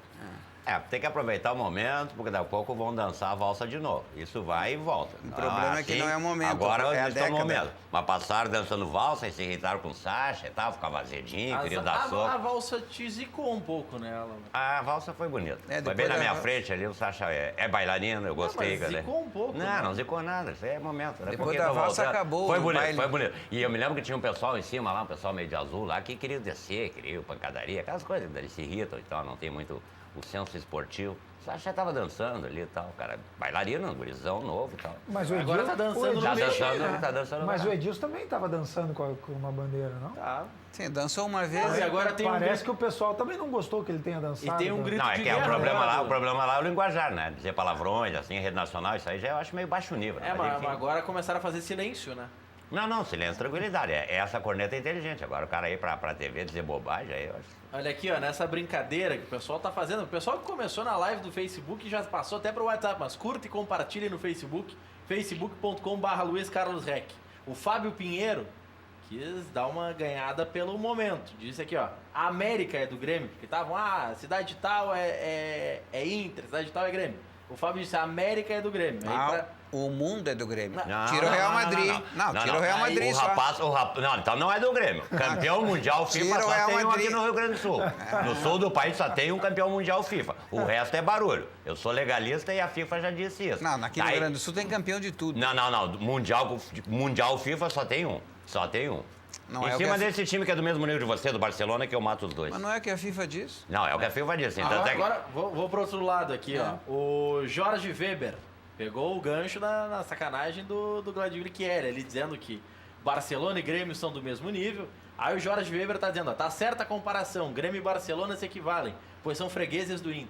Tem que aproveitar o momento, porque daqui a pouco vão dançar a valsa de novo. Isso vai e volta. O problema é que não é o momento, Agora é a eles estão no década. momento. Mas passaram dançando valsa e se irritaram com o Sacha e tal, ficava azedinho, queria dar A soco. valsa te zicou um pouco, né, Alauro? A valsa foi bonita. Foi depois bem na da minha valsa- frente ali, o Sacha é bailarino, eu gostei. mas né? zicou um pouco, Não, né? não zicou nada, isso aí é momento. Daqui a Depois pouquinho da tá valsa voltando. acabou Foi o bonito, baile. foi bonito. E eu me lembro que tinha um pessoal em cima lá, um pessoal meio de azul lá, que queria descer, queria pancadaria, aquelas coisas, eles se irritam e tal, não tem muito o senso imprensa esportiva. Já estava dançando ali e tal, cara. Bailarino, gurizão novo e tal. Mas o Edilson, Agora tá dançando Tá no meio. dançando, tá dançando. Mas o Edilson também estava dançando com uma bandeira, não? Tá. Sim, dançou uma vez. E agora tem Parece que o pessoal também não gostou que ele tenha dançado. E tem um grito Não, é de que é o guerra, problema lá, né? o problema lá é o linguajar, né? Dizer palavrões, assim, rede nacional, isso aí já eu acho meio baixo nível. né? É, mas enfim. agora começaram a fazer silêncio, né? Não, silêncio, tranquilidade. Essa corneta é inteligente. Agora o cara ir pra TV dizer bobagem, aí eu acho. Olha aqui, ó, nessa brincadeira que o pessoal tá fazendo. O pessoal que começou na live do Facebook já passou até pro WhatsApp, mas curta e compartilhe no Facebook, facebook.com/Luiz Carlos Rec. O Fábio Pinheiro quis dar uma ganhada pelo momento. Disse aqui, ó, a América é do Grêmio, porque estavam, cidade tal é Inter, cidade tal é Grêmio. O Fábio disse, a América é do Grêmio. Aí O mundo é do Grêmio. Não, Tira o Real não, Madrid. não. Tira o Real Madrid O só. rapaz, não, então não é do Grêmio. Campeão mundial FIFA Tira o só Real tem um aqui Madrid. no Rio Grande do Sul. No sul do país só tem um campeão mundial FIFA. O resto é barulho. Eu sou legalista e a FIFA já disse isso. Não, aqui no Rio Grande do Sul tem campeão de tudo. Não. Mundial FIFA só tem um. Só tem um. Não em é o cima que a desse time que é do mesmo nível de você, do Barcelona, que eu mato os dois. Mas não é o que a FIFA diz? Não, é o que a FIFA disse. Então, Agora vou pro outro lado aqui, ó. O Jorge Weber pegou o gancho na sacanagem do Vladimir Chieri, ele dizendo que Barcelona e Grêmio são do mesmo nível. Aí o Jorge Weber tá dizendo, ó, tá certa a comparação, Grêmio e Barcelona se equivalem, pois são fregueses do Inter.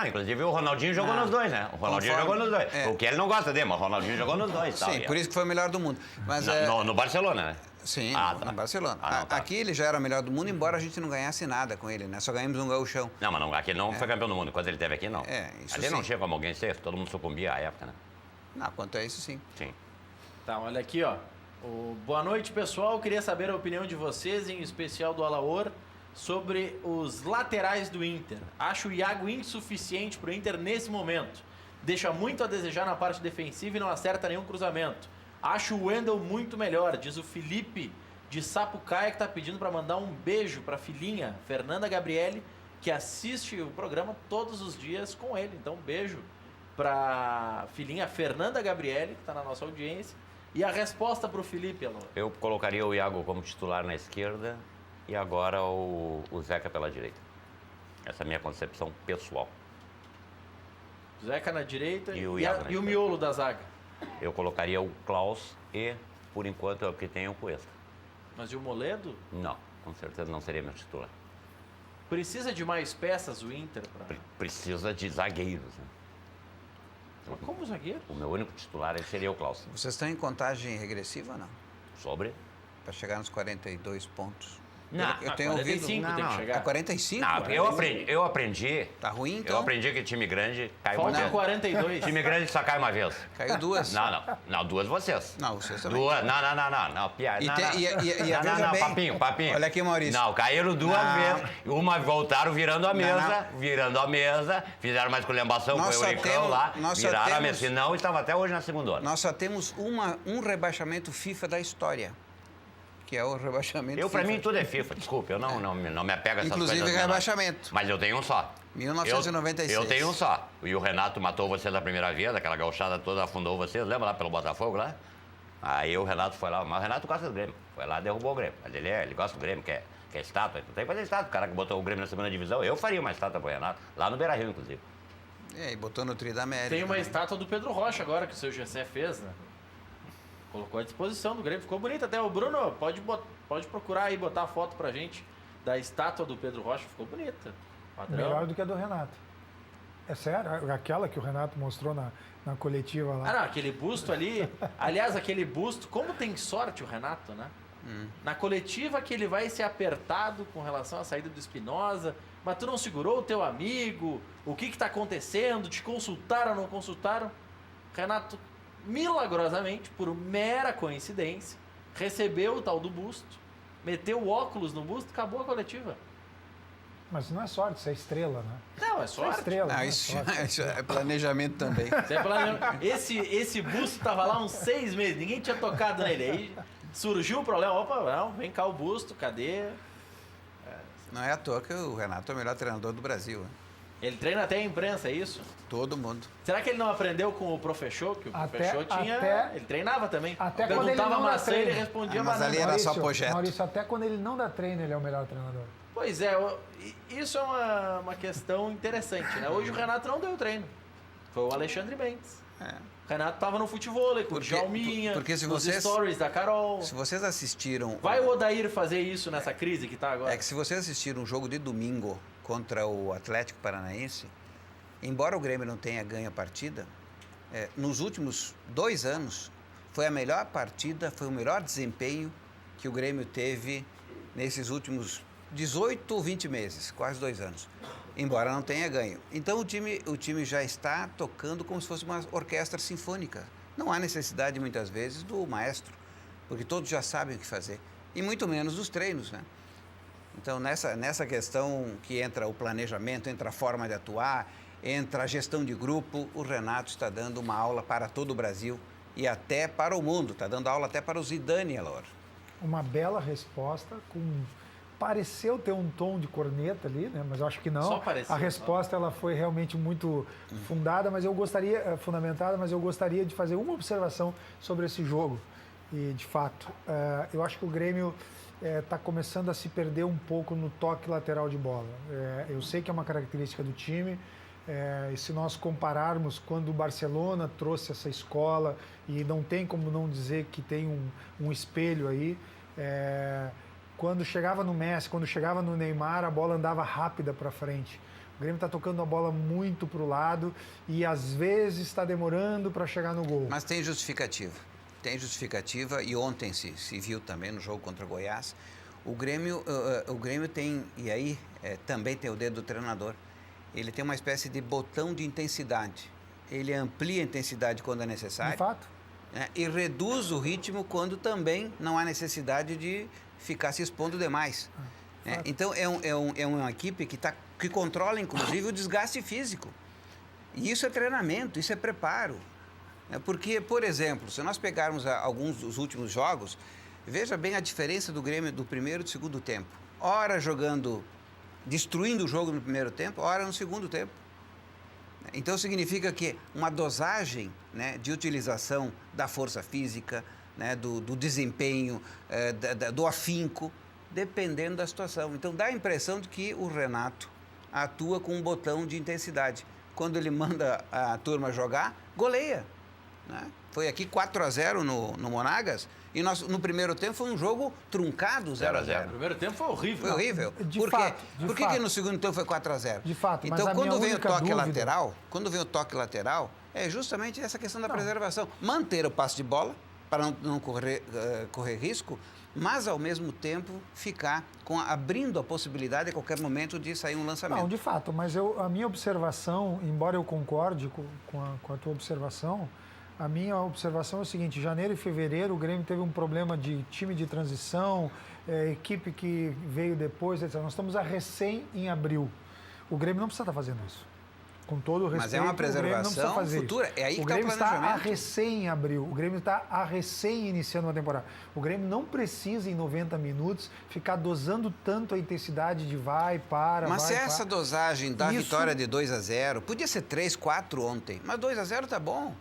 Inclusive o Ronaldinho jogou nos dois, né? O Ronaldinho jogou nos dois. É. O que ele não gosta dele, mas o Ronaldinho jogou nos dois. Sim, por isso que foi o melhor do mundo. Mas No Barcelona, né? Sim, tá. no Barcelona. Não, tá. Aqui ele já era o melhor do mundo, embora a gente não ganhasse nada com ele, né? Só ganhamos um gauchão. Não, mas aqui ele não foi campeão do mundo. Quando ele esteve aqui, não. Isso Ali sim. não tinha como alguém ser, todo mundo sucumbia à época, né? Não, quanto a isso, sim. Sim. Tá, olha aqui, ó. Boa noite, pessoal. Queria saber a opinião de vocês, em especial do Alaor, sobre os laterais do Inter. Acho o Iago insuficiente pro Inter nesse momento. Deixa muito a desejar na parte defensiva e não acerta nenhum cruzamento. Acho o Wendel muito melhor, diz o Felipe de Sapucaia, que tá pedindo para mandar um beijo pra filhinha, Fernanda Gabriele, que assiste o programa todos os dias com ele. Então, um beijo pra filhinha Fernanda Gabriele, que tá na nossa audiência. E a resposta pro Felipe, Alô? Eu colocaria o Iago como titular na esquerda e agora o Zeca pela direita. Essa é a minha concepção pessoal. Zeca na direita E o e Iago na o esquerda. miolo da zaga. Eu colocaria o Klaus e, por enquanto, é o que tem o Cuesta. Mas e o Moledo? Não, com certeza não seria meu titular. Precisa de mais peças o Inter pra... Precisa de zagueiros, né? Como zagueiro? O meu único titular seria o Klaus. Vocês estão em contagem regressiva ou não? Sobre? Para chegar nos 42 pontos. Não, eu tenho ouvido. 45 tem que É chegar. 45? Não, eu aprendi. Tá ruim, então? Eu aprendi que time grande cai uma Falta vez. 42. Time grande só cai uma vez. Caiu duas. Não, duas vocês. Não, vocês também. Duas, não, piada. E Não, tem- não. e a Não, veja não, bem- papinho. Olha aqui, Maurício. Não, caíram duas Não. vezes. Uma voltaram virando a mesa, fizeram uma esculhambação com Nós o só Euricão temos- lá, nós só viraram a temos- mesa. Senão estava até hoje na segunda hora. Nós só temos um rebaixamento FIFA da história, que é o rebaixamento Eu, pra FIFA. mim, tudo é FIFA, desculpa. Eu não me apego a essas Inclusive coisas. menores. rebaixamento. Mas eu tenho um só. 1996. Eu tenho um só. E o Renato matou você da primeira vez, aquela gauchada toda afundou vocês, lembra lá pelo Botafogo lá? Aí o Renato foi lá, mas o Renato gosta do Grêmio. Foi lá e derrubou o Grêmio. Mas ele gosta do Grêmio, quer estátua. Então tem que fazer estátua. O cara que botou o Grêmio na segunda divisão, eu faria uma estátua pro Renato, lá no Beira-Rio, inclusive. E botou no Tri da América. Tem uma também. estátua do Pedro Rocha agora, que o seu Gessé fez, né? Colocou à disposição do Grêmio. Ficou bonito até. O Bruno, pode procurar aí, botar a foto pra gente da estátua do Pedro Rocha. Ficou bonita. Padrão. Melhor do que a do Renato. É sério? Aquela que o Renato mostrou na coletiva lá. Ah, não, aquele busto ali. Aliás, aquele busto, como tem sorte o Renato, né? Na coletiva que ele vai ser apertado com relação à saída do Espinosa, mas tu não segurou o teu amigo, o que tá acontecendo, te consultaram ou não consultaram? Renato, milagrosamente, por mera coincidência, recebeu o tal do busto, meteu o óculos no busto, acabou a coletiva. Mas não é sorte, isso é estrela, né? Não, é Isso é sorte. estrela. Não, não é isso, sorte. isso é planejamento também. Isso é planejamento. Esse busto tava lá uns 6 meses, ninguém tinha tocado nele. Aí surgiu o problema, opa, não, vem cá o busto, cadê? Não é à toa que o Renato é o melhor treinador do Brasil. Né? Ele treina até a imprensa, é isso? Todo mundo. Será que ele não aprendeu com o Professor? Que o Professor tinha... Ele treinava também. Até quando ele Perguntava não dá maçã, ele treino. respondia Mas banana. ali era só projeto. Maurício, até quando ele não dá treino, ele é o melhor treinador. Pois é, isso é uma questão interessante, né? Hoje o Renato não deu treino. Foi o Alexandre Mendes. O Renato tava no futevôlei com o Djalminha, porque se nos vocês- stories da Carol. Se vocês assistiram... Vai o Odair fazer isso nessa crise que tá agora? É que se vocês assistiram um jogo de domingo contra o Atlético Paranaense, embora o Grêmio não tenha ganho a partida, nos últimos 2 anos foi a melhor partida, foi o melhor desempenho que o Grêmio teve nesses últimos 18 ou 20 meses, quase 2 anos. Embora não tenha ganho. Então o time já está tocando como se fosse uma orquestra sinfônica. Não há necessidade, muitas vezes, do maestro, porque todos já sabem o que fazer. E muito menos dos treinos, né? Então, nessa questão que entra o planejamento, entra a forma de atuar, entra a gestão de grupo, o Renato está dando uma aula para todo o Brasil e até para o mundo. Está dando aula até para o Zidane, Elor. Uma bela resposta pareceu ter um tom de corneta ali, né? Mas eu acho que não. Só pareceu, a resposta ela foi realmente muito fundamentada, mas eu gostaria de fazer uma observação sobre esse jogo. E de fato, eu acho que o Grêmio está começando a se perder um pouco no toque lateral de bola. Eu sei que é uma característica do time. E se nós compararmos quando o Barcelona trouxe essa escola, e não tem como não dizer que tem um espelho aí, quando chegava no Messi, quando chegava no Neymar, a bola andava rápida para frente. O Grêmio está tocando a bola muito para o lado e às vezes está demorando para chegar no gol. Mas tem justificativa. Tem justificativa e ontem se viu também no jogo contra o Goiás. O Grêmio tem, e aí também tem o dedo do treinador, ele tem uma espécie de botão de intensidade. Ele amplia a intensidade quando é necessário. De fato. E reduz o ritmo quando também não há necessidade de ficar se expondo demais. Então, é uma equipe que controla, inclusive, o desgaste físico. E isso é treinamento, isso é preparo. Porque, por exemplo, se nós pegarmos alguns dos últimos jogos, veja bem a diferença do Grêmio do primeiro e do segundo tempo. Ora jogando, destruindo o jogo no primeiro tempo, ora no segundo tempo. Então, significa que uma dosagem, né, de utilização da força física, né, do desempenho, do afinco, dependendo da situação. Então, dá a impressão de que o Renato atua com um botão de intensidade. Quando ele manda a turma jogar, goleia. Né? Foi aqui 4-0 no Monagas, e no primeiro tempo foi um jogo truncado, 0-0. O primeiro tempo foi horrível. Foi horrível. Por que no segundo tempo foi 4-0? De fato, mas então, a quando minha vem o única toque dúvida... lateral, é justamente essa questão da preservação. Manter o passe de bola, para não correr risco, mas, ao mesmo tempo, ficar abrindo a possibilidade, a qualquer momento, de sair um lançamento. Não, de fato, mas a minha observação, embora eu concorde com a tua observação, a minha observação é o seguinte: janeiro e fevereiro o Grêmio teve um problema de time de transição, equipe que veio depois, etc. Nós estamos recém em abril. O Grêmio não precisa estar fazendo isso. Com todo o respeito, mas é uma preservação futura. É aí que está o planejamento. O Grêmio está recém em abril. O Grêmio está recém iniciando uma temporada. O Grêmio não precisa, em 90 minutos, ficar dosando tanto a intensidade de Mas se essa dosagem da vitória de 2-0, podia ser 3-4 ontem, mas 2-0 tá bom.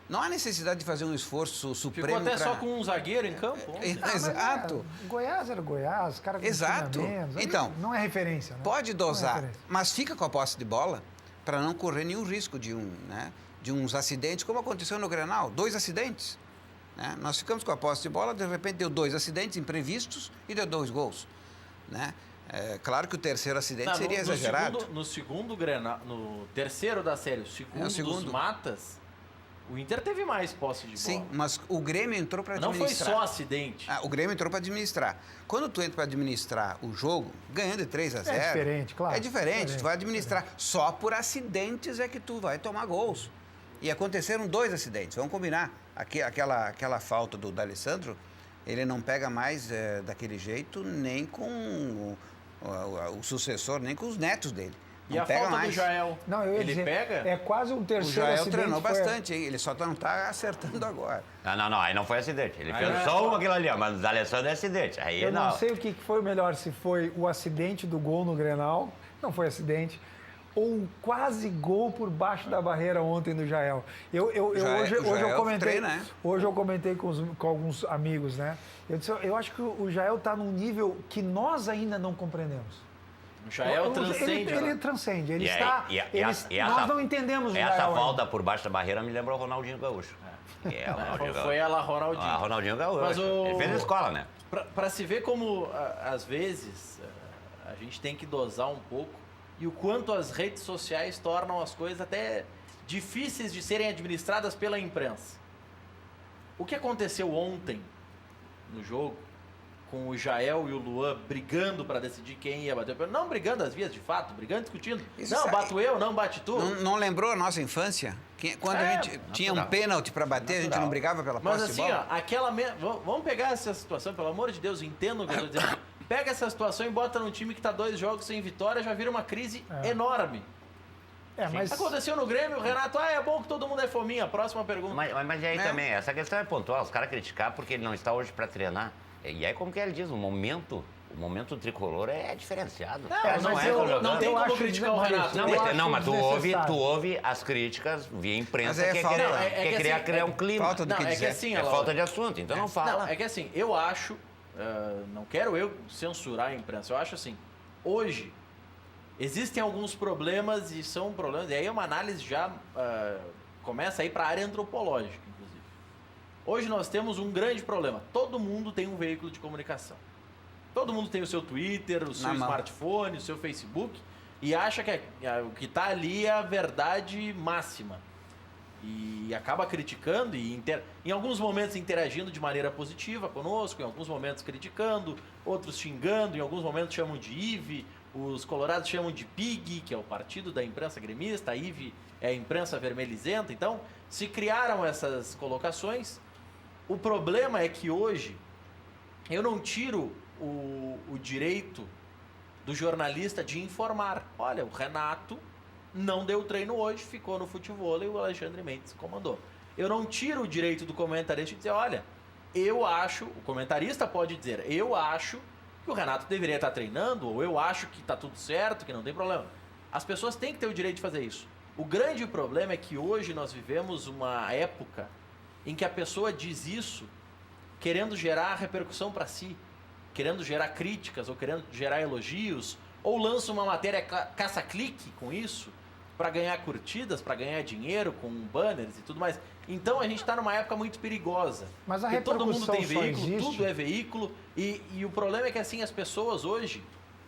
Não há necessidade de fazer um esforço supremo. Ficou até só com um zagueiro em campo. Exato. Goiás era Goiás, cara com exato. Então, não é referência. Né? Pode dosar, mas fica com a posse de bola para não correr nenhum risco de uns acidentes, como aconteceu no Grenal, 2 acidentes. Né? Nós ficamos com a posse de bola, de repente deu 2 acidentes imprevistos e deu 2 gols. Né? Claro que o terceiro acidente seria exagerado. No segundo Grenal, no terceiro da série, o segundo dos matas, o Inter teve mais posse de bola. Sim, mas o Grêmio entrou para administrar. Não foi só acidente. O Grêmio entrou para administrar. Quando tu entra para administrar o jogo, ganhando de 3-0... É diferente, claro. É diferente, tu vai administrar. Só por acidentes é que tu vai tomar gols. E aconteceram 2 acidentes, vamos combinar. Aquela falta do D'Alessandro, ele não pega mais daquele jeito nem com o sucessor, nem com os netos dele. E não a falta mais. Do Jael? Não, ele pega? É quase um terceiro acidente. O Jael treinou bastante, hein? Ele só não está acertando agora. Não, aí não foi acidente. Ele fez só aquilo ali, mas o D'Alessandro é acidente. Aí eu não sei o que foi melhor, se foi o acidente do gol no Grenal, não foi acidente, ou um quase gol por baixo da barreira ontem do Jael. Hoje eu comentei com alguns amigos, né? Eu acho que o Jael está num nível que nós ainda não compreendemos. O Jael transcende. Ele transcende. Nós não entendemos o Jael. Essa falta por baixo da barreira me lembra o Ronaldinho Gaúcho. Foi ela, Ronaldinho. Ronaldinho Gaúcho. Ele fez a escola, né? Para se ver como, às vezes, a gente tem que dosar um pouco e o quanto as redes sociais tornam as coisas até difíceis de serem administradas pela imprensa. O que aconteceu ontem no jogo, com o Jael e o Luan brigando para decidir quem ia bater o pênalti. Não brigando às vias de fato, brigando, discutindo. Bato eu, não bate tu. Não lembrou a nossa infância? Quando a gente tinha um pênalti para bater, a gente não brigava pela posse de bola? Mas assim, vamos pegar essa situação, pelo amor de Deus, entenda o que eu estou dizendo. Pega essa situação e bota num time que está 2 jogos sem vitória, já vira uma crise enorme. Mas... Aconteceu no Grêmio, o Renato, é bom que todo mundo é fominha. Próxima pergunta. Mas aí também, essa questão é pontual. Os caras criticar porque ele não está hoje para treinar. E aí, como que ele diz, o momento tricolor é diferenciado. Não tem como criticar o Renato. Mas tu ouve as críticas via imprensa quer criar um clima. Falta do que dizer. É falta de assunto, então não fala. Não, é que assim, eu acho, não quero eu censurar a imprensa, eu acho assim, hoje existem alguns problemas e são problemas, e aí é uma análise já começa a ir para a área antropológica. Hoje nós temos um grande problema. Todo mundo tem um veículo de comunicação. Todo mundo tem o seu Twitter, o seu smartphone, o seu Facebook e acha que o que está ali é a verdade máxima. E acaba criticando e em alguns momentos interagindo de maneira positiva conosco, em alguns momentos criticando, outros xingando, em alguns momentos chamam de IVE, os colorados chamam de PIG, que é o partido da imprensa gremista, a IVE é a imprensa vermelhizenta. Então, se criaram essas colocações. O problema é que hoje eu não tiro o direito do jornalista de informar. Olha, o Renato não deu treino hoje, ficou no futebol e o Alexandre Mendes comandou. Eu não tiro o direito do comentarista de dizer, olha, eu acho, o comentarista pode dizer, eu acho que o Renato deveria estar treinando, ou eu acho que está tudo certo, que não tem problema. As pessoas têm que ter o direito de fazer isso. O grande problema é que hoje nós vivemos uma época em que a pessoa diz isso querendo gerar repercussão para si, querendo gerar críticas ou querendo gerar elogios, ou lança uma matéria caça-clique com isso para ganhar curtidas, para ganhar dinheiro com banners e tudo mais. Então a gente está numa época muito perigosa. Mas a repercussão todo mundo tem veículo, existe. tudo é veículo e o problema é que assim as pessoas hoje,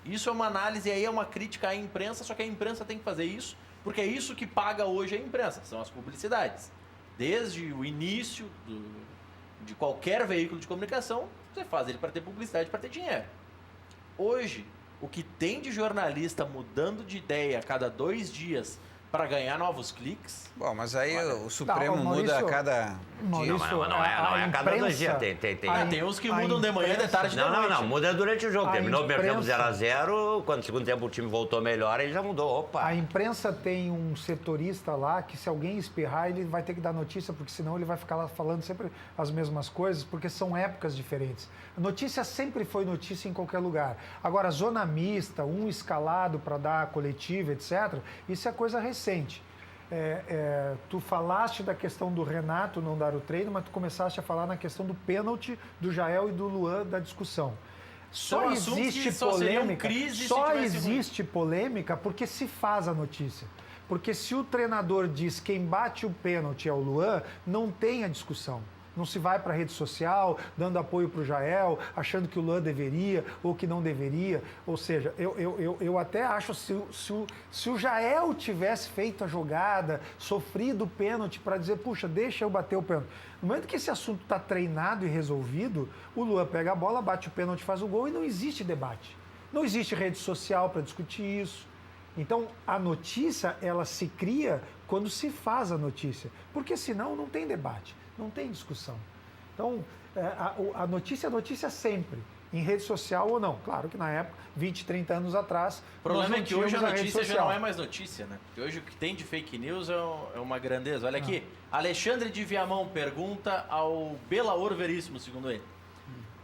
isso é uma análise e aí é uma crítica à imprensa, só que a imprensa tem que fazer isso porque é isso que paga hoje a imprensa, são as publicidades. Desde o início de qualquer veículo de comunicação, você faz ele para ter publicidade, para ter dinheiro. Hoje, o que tem de jornalista mudando de ideia a cada 2 dias para ganhar novos cliques... Bom, mas aí o Supremo muda a cada dia. Não é a cada 2 dias. Tem uns que mudam de manhã, de tarde, de noite. Não, muda durante o jogo. Terminou o primeiro tempo 0-0, quando no segundo tempo o time voltou melhor, ele já mudou. Opa! A imprensa tem um setorista lá que se alguém espirrar, ele vai ter que dar notícia, porque senão ele vai ficar lá falando sempre as mesmas coisas, porque são épocas diferentes. A notícia sempre foi notícia em qualquer lugar. Agora, zona mista, um escalado para dar coletiva, etc., isso é coisa recente. Tu falaste da questão do Renato não dar o treino, mas tu começaste a falar na questão do pênalti do Jael e do Luan da discussão. Só existe polêmica porque se faz a notícia. Porque se o treinador diz quem bate o pênalti é o Luan, não tem a discussão. Não se vai para a rede social, dando apoio para o Jael, achando que o Luan deveria ou que não deveria. Ou seja, eu até acho se o Jael tivesse feito a jogada, sofrido o pênalti para dizer, puxa, deixa eu bater o pênalti. No momento que esse assunto está treinado e resolvido, o Luan pega a bola, bate o pênalti, faz o gol e não existe debate. Não existe rede social para discutir isso. Então, a notícia, ela se cria quando se faz a notícia. Porque senão não tem debate. Não tem discussão. Então, a notícia é notícia sempre, em rede social ou não. Claro que na época, 20, 30 anos atrás... O problema é que hoje a notícia já não é mais notícia, né? Porque hoje o que tem de fake news é uma grandeza. Olha aqui, Alexandre de Viamão pergunta ao Belaor Veríssimo, segundo ele.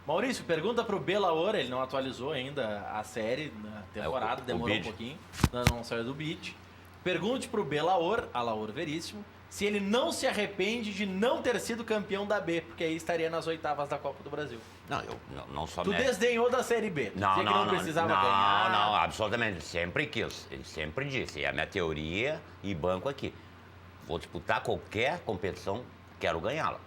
Maurício, pergunta para o Belaor, ele não atualizou ainda a série na temporada, demorou um pouquinho, não saiu do beat. Pergunte pro Belaor, Alaor Veríssimo, se ele não se arrepende de não ter sido campeão da B, porque aí estaria nas oitavas da Copa do Brasil. Não, eu não só Tu desdenhou da Série B. Tu dizia que não precisava ganhar. Não, absolutamente. Sempre quis. Ele sempre disse. É a minha teoria e banco aqui. Vou disputar qualquer competição, quero ganhá-la.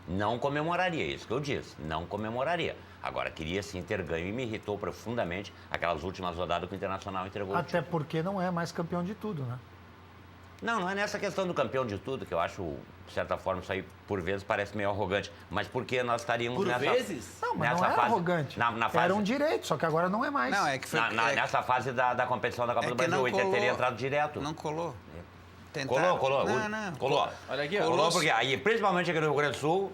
Não comemoraria, isso que eu disse. Não comemoraria. Agora, queria sim ter ganho e me irritou profundamente aquelas últimas rodadas que o Internacional entregou. Até porque não é mais campeão de tudo, né? Não é nessa questão do campeão de tudo, que eu acho, de certa forma, isso aí, por vezes, parece meio arrogante. Mas porque nós estaríamos Por nessa... vezes? Não, mas nessa não é fase, arrogante. Na fase, Era um direito, só que agora não é mais. Não, é que foi... nessa fase da competição da Copa do que Brasil, não o Inter teria colou. entrado direto. Não colou. Tentaram. Colou. Não. Colou. Olha aqui, ó. Colou porque aí, principalmente aqui no Rio Grande do Sul,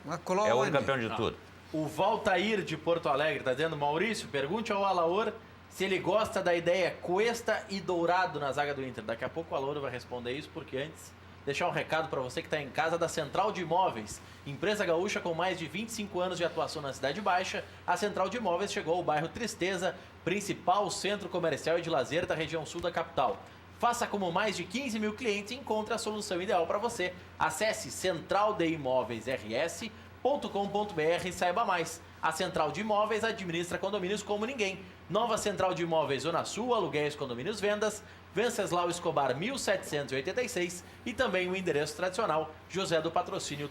Mas colou é o onde? único campeão de tudo. O Valtair de Porto Alegre tá dizendo, Maurício, pergunte ao Alaor se ele gosta da ideia Cuesta e Dourado na zaga do Inter. Daqui a pouco o Alaor vai responder isso, porque antes, deixar um recado para você que está em casa da Central de Imóveis. Empresa gaúcha com mais de 25 anos de atuação na Cidade Baixa, a Central de Imóveis chegou ao bairro Tristeza, principal centro comercial e de lazer da região sul da capital. Faça como mais de 15 mil clientes e encontre a solução ideal para você. Acesse centraldeimoveisrs.com.br e saiba mais. A Central de Imóveis administra condomínios como ninguém. Nova Central de Imóveis Zona Sul, aluguéis, condomínios, vendas, Venceslau Escobar 1786 e também o endereço tradicional José do Patrocínio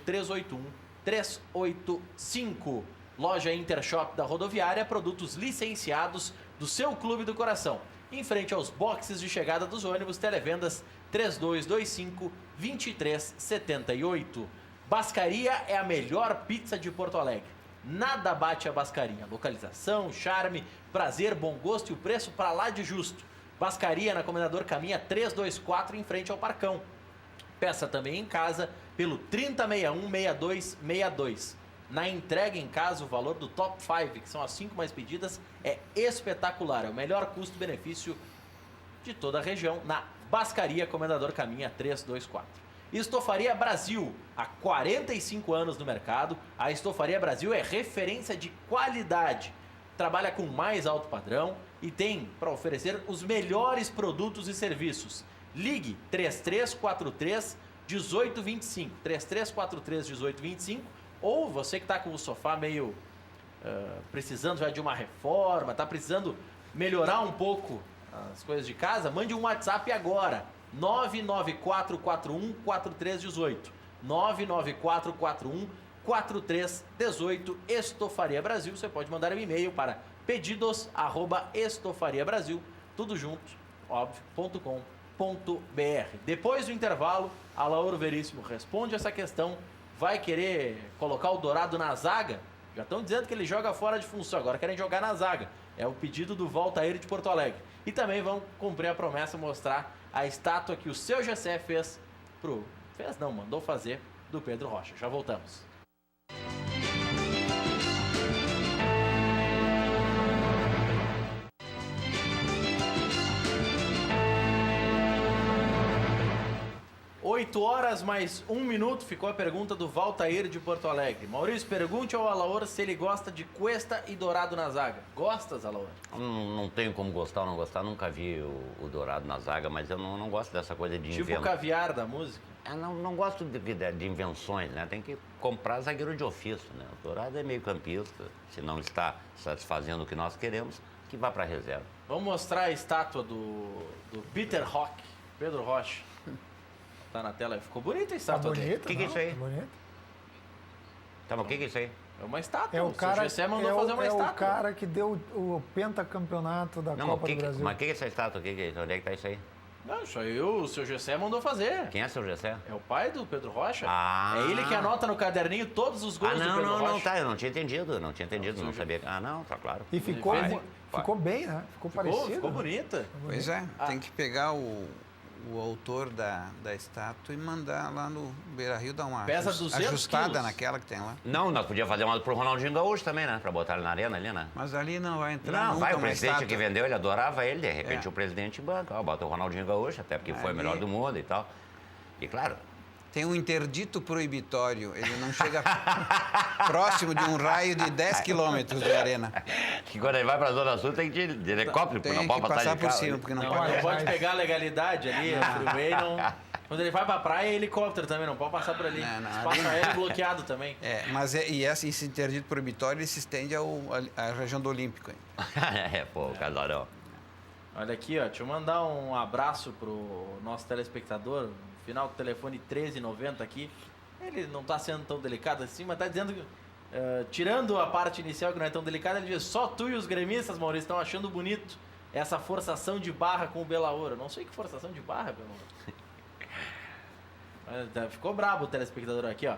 381-385. Loja Intershop da Rodoviária, produtos licenciados do seu clube do coração. Em frente aos boxes de chegada dos ônibus, televendas 3225-2378. Bascaria é a melhor pizza de Porto Alegre. Nada bate a Bascaria. Localização, charme, prazer, bom gosto e o preço para lá de justo. Bascaria na Comendador Caminha 324 em frente ao Parcão. Peça também em casa pelo 3061-6262. Na entrega em casa, o valor do Top 5, que são as 5 mais pedidas, é espetacular. É o melhor custo-benefício de toda a região na Bascaria Comendador Caminha 324. Estofaria Brasil, há 45 anos no mercado, a Estofaria Brasil é referência de qualidade. Trabalha com mais alto padrão e tem para oferecer os melhores produtos e serviços. Ligue 3343-1825, 3343-1825, ou você que está com o sofá meio precisando já de uma reforma, está precisando melhorar um pouco as coisas de casa, mande um WhatsApp agora. 99441-4318. 99441-4318. Estofaria Brasil. Você pode mandar um e-mail para pedidos@estofariabrasil, tudo junto, óbvio.com.br. Depois do intervalo, a Alaor Veríssimo responde essa questão. Vai querer colocar o Dourado na zaga? Já estão dizendo que ele joga fora de função, agora querem jogar na zaga. É o pedido do Valtair de Porto Alegre. E também vão cumprir a promessa, mostrar a estátua que o seu Gessé mandou fazer, do Pedro Rocha. Já voltamos. Oito horas mais 1 minuto, ficou a pergunta do Valtair de Porto Alegre. Maurício, pergunte ao Alaor se ele gosta de Cuesta e Dourado na zaga. Gostas, Alaor? Não tenho como gostar ou não gostar, nunca vi o Dourado na zaga, mas eu não gosto dessa coisa de Tipo o caviar da música? Eu não gosto de invenções, né? Tem que comprar zagueiro de ofício, né? O Dourado é meio campista, se não está satisfazendo o que nós queremos, que vá para a reserva. Vamos mostrar a estátua do Peter Rock, Pedro Rocha. Tá na tela, ficou bonita a estátua dele. bonita, O que é isso aí? Tá bonito. Tá, mas o que é isso aí? É uma estátua. É o cara, Gessé mandou fazer uma é estátua. o cara que deu o pentacampeonato da Copa do Brasil. Mas o que é essa estátua? Onde é que tá isso aí? Não, isso aí o seu Gessé mandou fazer. Quem é seu Gessé? É o pai do Pedro Rocha. Ah. É ele que anota no caderninho todos os gols do Pedro Rocha. Tá, eu não tinha entendido, não sabia. Ah, não, tá claro. E ficou bem, né? Ficou parecido. Ficou bonita. Pois é, tem que pegar o autor da estátua e mandar lá no Beira-Rio dar uma Pesa 200 ajustada quilos. naquela que tem lá. Não, nós podíamos fazer uma pro Ronaldinho Gaúcho também, né? Pra botar ele na arena ali, né? Mas ali não vai entrar Não, nunca vai, o uma presidente estátua. que vendeu, ele adorava ele, de repente É. o presidente banca, bota o Ronaldinho Gaúcho, até porque foi o Ali. melhor do mundo e tal. E claro, tem um interdito proibitório. Ele não chega próximo de um raio de 10 quilômetros da arena. Que quando ele vai para a Zona Sul tem que ir de helicóptero, porque Tem não que pode passar passar de por carro. cima, porque não Não, pode. não pode pegar a legalidade ali, o freeway não... Quando ele vai pra praia, é helicóptero também, não pode passar por ali. Não, Espaço aéreo bloqueado também. Mas esse interdito proibitório ele se estende à região do Olímpico. O casarão. Olha aqui, ó, deixa eu mandar um abraço pro nosso telespectador, final do telefone 1390 aqui. Ele não tá sendo tão delicado assim, mas tá dizendo que, tirando a parte inicial que não é tão delicada, ele diz, só tu e os gremistas, Maurício, estão achando bonito essa forçação de barra com o Belaouro. Não sei que forçação de barra, Belaouro. Ficou brabo o telespectador aqui, ó.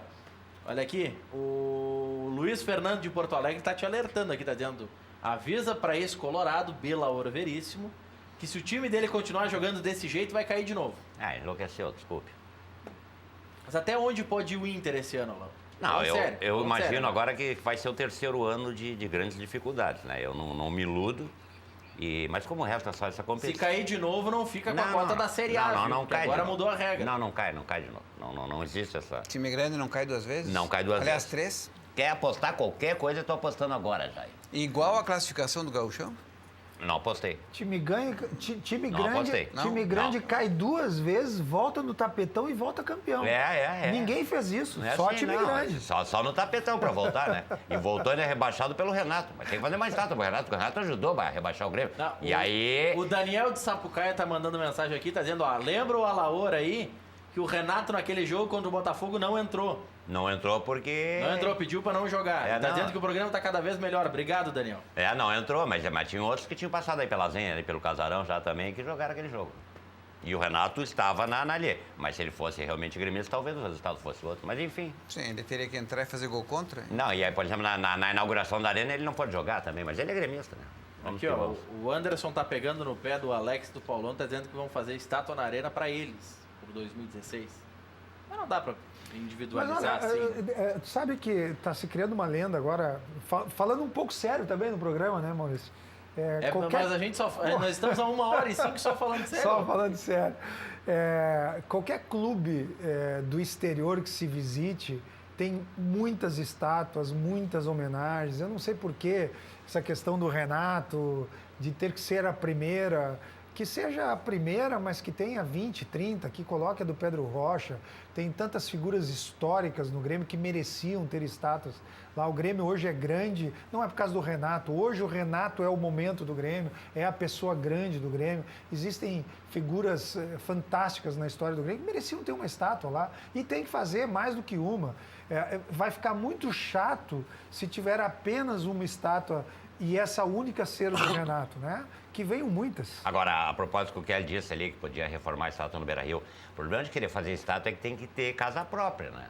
Olha aqui, o Luiz Fernando de Porto Alegre tá te alertando aqui, tá dizendo, avisa para esse Colorado, Belaouro Veríssimo, que se o time dele continuar jogando desse jeito, vai cair de novo. Enlouqueceu, desculpe. Mas até onde pode ir o Inter esse ano, Lão? Não, Falando sério, eu falando imagino sério. agora que vai ser o terceiro ano de grandes dificuldades, né? Eu não me iludo, mas como resta só essa Se competição... cair de novo, não fica com a cota da Série A, Não, viu? não Porque cai de agora novo. mudou a regra. Não cai de novo. Não existe essa... Time grande não cai 2 vezes? Não cai 2 Aliás, vezes. 3. Quer apostar qualquer coisa, eu tô apostando agora, Jair. Igual a classificação do Gauchão? Não apostei. Time grande, Não apostei. time Não? grande Não. cai 2 vezes, volta no tapetão e volta campeão. Ninguém fez isso, Não é só assim, time não. grande. Só no tapetão pra voltar, né? E voltou ainda rebaixado pelo Renato. Mas tem que fazer mais nada. O Renato ajudou a rebaixar o Grêmio. Não, E aí... O Daniel de Sapucaia tá mandando mensagem aqui, tá dizendo, ó, lembra o Alaor aí, que o Renato naquele jogo contra o Botafogo não entrou. Não entrou porque... Não entrou, pediu pra não jogar. Tá não. dizendo que o programa tá cada vez melhor. Obrigado, Daniel. Não entrou, mas tinha outros que tinham passado aí pela Zenha, ali pelo Casarão já também, que jogaram aquele jogo. E o Renato estava na ali. Mas se ele fosse realmente gremista, talvez o resultado fosse outro. Mas enfim. Sim, ele teria que entrar e fazer gol contra. Não, e aí, por exemplo, na inauguração da Arena ele não pode jogar também, mas ele é gremista, né? Vamos Aqui, que ó, vamos. o Anderson tá pegando no pé do Alex do Paulão, tá dizendo que vão fazer estátua na arena pra eles, por 2016. Mas não dá pra individualizar Mas, assim. olha, tu sabe que está se criando uma lenda agora, falando um pouco sério também no programa, né, Maurício? Mas a gente nós estamos a 1h05 só falando sério. Só falando sério. Qualquer clube do exterior que se visite tem muitas estátuas, muitas homenagens. Eu não sei por que essa questão do Renato, de ter que ser a primeira, que seja a primeira, mas que tenha 20, 30, que coloque a do Pedro Rocha. Tem tantas figuras históricas no Grêmio que mereciam ter estátuas lá. O Grêmio hoje é grande, não é por causa do Renato. Hoje o Renato é o momento do Grêmio, é a pessoa grande do Grêmio. Existem figuras fantásticas na história do Grêmio que mereciam ter uma estátua lá. E tem que fazer mais do que uma. Vai ficar muito chato se tiver apenas uma estátua e essa única ser do Renato, né? Que venham muitas. Agora, a propósito do que o Kelly disse ali, que podia reformar a estátua no Beira-Rio, o problema de querer fazer estátua é que tem que ter casa própria, né?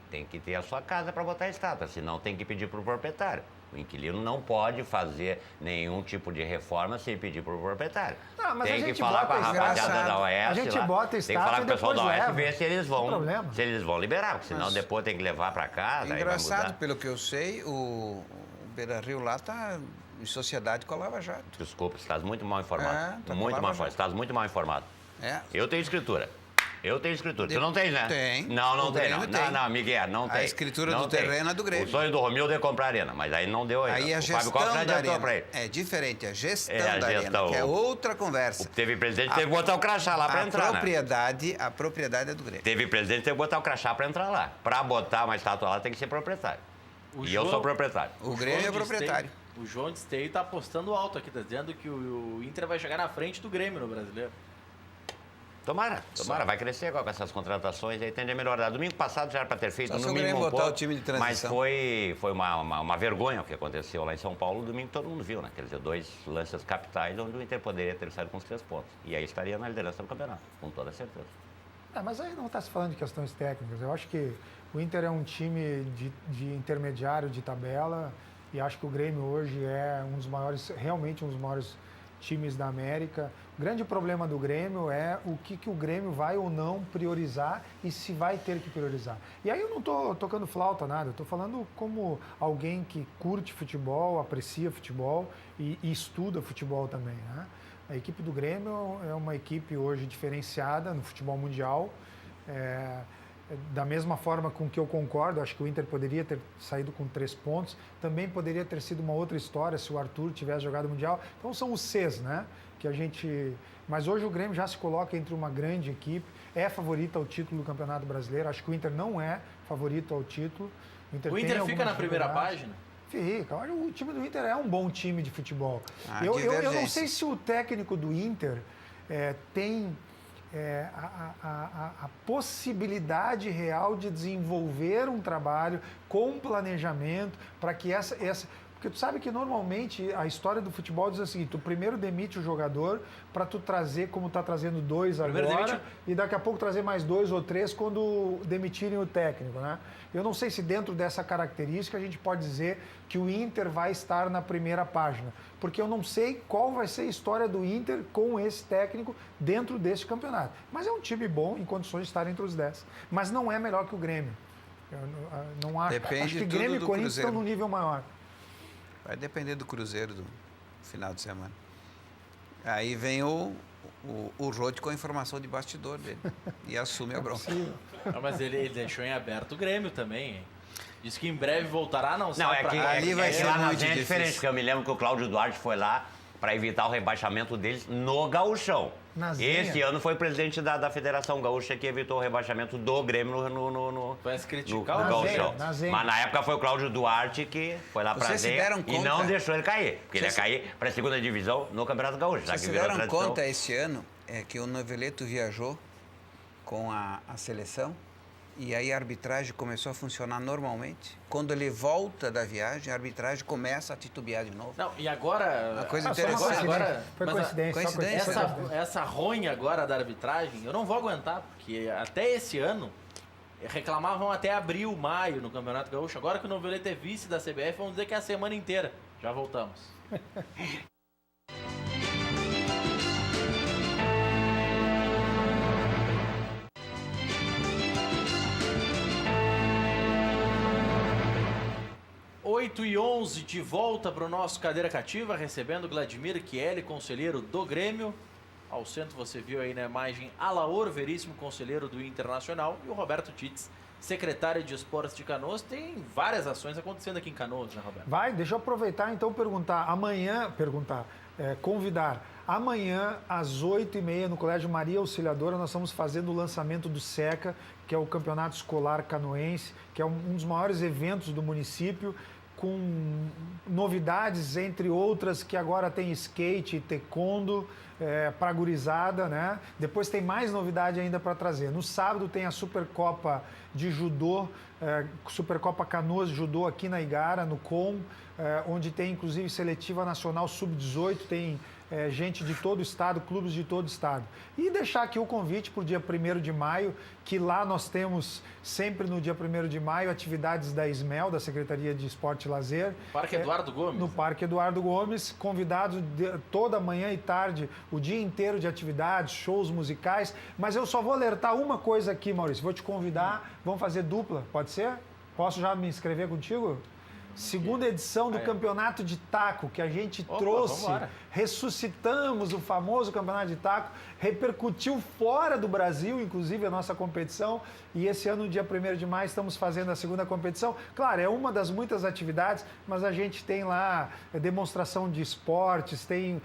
Tem que ter a sua casa para botar a estátua, senão tem que pedir para o proprietário. O inquilino não pode fazer nenhum tipo de reforma sem pedir para o proprietário. Não, mas tem a que gente falar com a bota rapaziada da a Oeste gente lá. bota a Tem que estátua falar com o e pessoal da depois Oeste e leva. ver se eles Não tem vão, problema. se eles vão liberar, porque senão Mas- depois tem que levar para casa, aí vai Engraçado, mudar. pelo que eu sei, o Beira-Rio lá está em sociedade com a Lava Jato. Desculpa, estás muito mal informado. Tá com Muito Lava mal Jato. informado. Estás muito mal informado. É. Eu tenho escritura. Tu não tem, né? Tem. Não O tem, não. Grêmio tem. Não, Miguel, não A tem. escritura Não do tem. terreno é do Grêmio. O sonho do Romildo é comprar a arena, mas aí não deu ainda. Aí a O Fábio gestão Costa já da adiantou pra arena ele. é diferente, a gestão É, a da gestão. arena, que é outra conversa. Teve presidente que teve que botar o crachá lá pra entrar, né? A propriedade é do Grêmio. Teve presidente que teve que botar o crachá pra entrar lá. Pra botar uma estátua lá tem que ser proprietário. O E eu João- sou proprietário. O Grêmio é João de proprietário. Esteio- O João de Esteio tá apostando alto aqui, tá dizendo que o Inter vai chegar na frente do Grêmio no Brasileiro. Tomara, vai crescer agora com essas contratações aí, tende a melhorar. Domingo passado já era para ter feito Só se no o mínimo Grêmio um botar pouco, o time de mas transição. foi uma vergonha o que aconteceu lá em São Paulo. Domingo todo mundo viu, né? Quer dizer, 2 lances capitais onde o Inter poderia ter saído com os 3 pontos. E aí estaria na liderança do campeonato, com toda certeza. Mas aí não está se falando de questões técnicas. Eu acho que o Inter é um time de intermediário de tabela e acho que o Grêmio hoje é um dos maiores, realmente um dos maiores times da América. O grande problema do Grêmio é o que o Grêmio vai ou não priorizar e se vai ter que priorizar. E aí eu não estou tocando flauta, nada. Eu estou falando como alguém que curte futebol, aprecia futebol e estuda futebol também, né? A equipe do Grêmio é uma equipe hoje diferenciada no futebol mundial. da mesma forma com que eu concordo, acho que o Inter poderia ter saído com 3 pontos, também poderia ter sido uma outra história se o Arthur tivesse jogado o Mundial. Então são os Cs, né? Que a gente... Mas hoje o Grêmio já se coloca entre uma grande equipe, é favorita ao título do Campeonato Brasileiro, acho que o Inter não é favorito ao título. O Inter fica na primeira página? Fica. Olha, o time do Inter é um bom time de futebol. Ah, Eu não sei se o técnico do Inter tem a possibilidade real de desenvolver um trabalho com planejamento para que essa... Porque tu sabe que normalmente a história do futebol diz o seguinte, tu primeiro demite o jogador para tu trazer, como está trazendo 2 agora, e daqui a pouco trazer mais 2 ou 3 quando demitirem o técnico, né? Eu não sei se dentro dessa característica a gente pode dizer que o Inter vai estar na primeira página, porque eu não sei qual vai ser a história do Inter com esse técnico dentro desse campeonato. Mas é um time bom em condições de estar entre os 10. Mas não é melhor que o Grêmio. Eu não acho. Depende acho que tudo Grêmio e do Corinthians Cruzeiro. estão no nível maior. Vai depender do Cruzeiro do final de semana. Aí vem o Rode com a informação de bastidor dele e assume a bronca. Não, mas ele deixou em aberto o Grêmio também, hein? Diz que em breve voltará, não sabe Não, é pra que cá. ali vai ser lá na muito Zenha é difícil. diferente, porque eu me lembro que o Cláudio Duarte foi lá para evitar o rebaixamento deles no Gauchão. Na Zenha. Esse ano foi presidente da Federação Gaúcha que evitou o rebaixamento do Grêmio no Parece no criticar o Gauchão. Na Zenha. Mas na época foi o Cláudio Duarte que foi lá para Vocês se Zenha deram e conta? não deixou ele cair. Porque ele ia Vocês- cair para a segunda divisão no Campeonato Gaúcho. já Vocês que se virou deram tradição. conta esse ano que o Noveleto viajou com a seleção e aí a arbitragem começou a funcionar normalmente. Quando ele volta da viagem, a arbitragem começa a titubear de novo. Não, e agora... Uma coisa Só uma interessante. coincidência. Foi mas coincidência. só coincidência. essa ronha agora da arbitragem, eu não vou aguentar, porque até esse ano reclamavam até abril, maio no Campeonato Gaúcho. Agora que o Noveleto é vice da CBF, vamos dizer que é a semana inteira. Já voltamos. Oito e 11 de volta para o nosso Cadeira Cativa, recebendo Vladimir Chieli, conselheiro do Grêmio. Ao centro você viu aí na imagem Alaor Veríssimo, conselheiro do Internacional, e o Roberto Tits, secretário de Esportes de Canoas. Tem várias ações acontecendo aqui em Canoas, né, Roberto? Vai, deixa eu aproveitar então convidar. Amanhã, às 8h30, no Colégio Maria Auxiliadora, nós estamos fazendo o lançamento do SECA, que é o Campeonato Escolar Canoense, que é um dos maiores eventos do município, com novidades, entre outras, que agora tem skate e taekwondo para a gurizada, né? Depois tem mais novidade ainda para trazer. No sábado tem a Supercopa de Judô, Supercopa Canoas de Judô aqui na Igara, no COM, onde tem inclusive seletiva nacional sub-18, tem gente de todo o estado, clubes de todo o estado. E deixar aqui o convite para o dia 1º de maio, que lá nós temos sempre no dia 1º de maio atividades da SMEL, da Secretaria de Esporte e Lazer. Parque Eduardo Gomes. No Parque Eduardo Gomes, convidados toda manhã e tarde, o dia inteiro de atividades, shows musicais. Mas eu só vou alertar uma coisa aqui, Maurício. Vou te convidar, vamos fazer dupla, pode ser? Posso já me inscrever contigo? Segunda edição do Campeonato de Taco, que a gente trouxe, vambora. ressuscitamos o famoso Campeonato de Taco, repercutiu fora do Brasil, inclusive, a nossa competição, e esse ano, no dia 1º de maio, estamos fazendo a segunda competição. Claro, é uma das muitas atividades, mas a gente tem lá demonstração de esportes, tem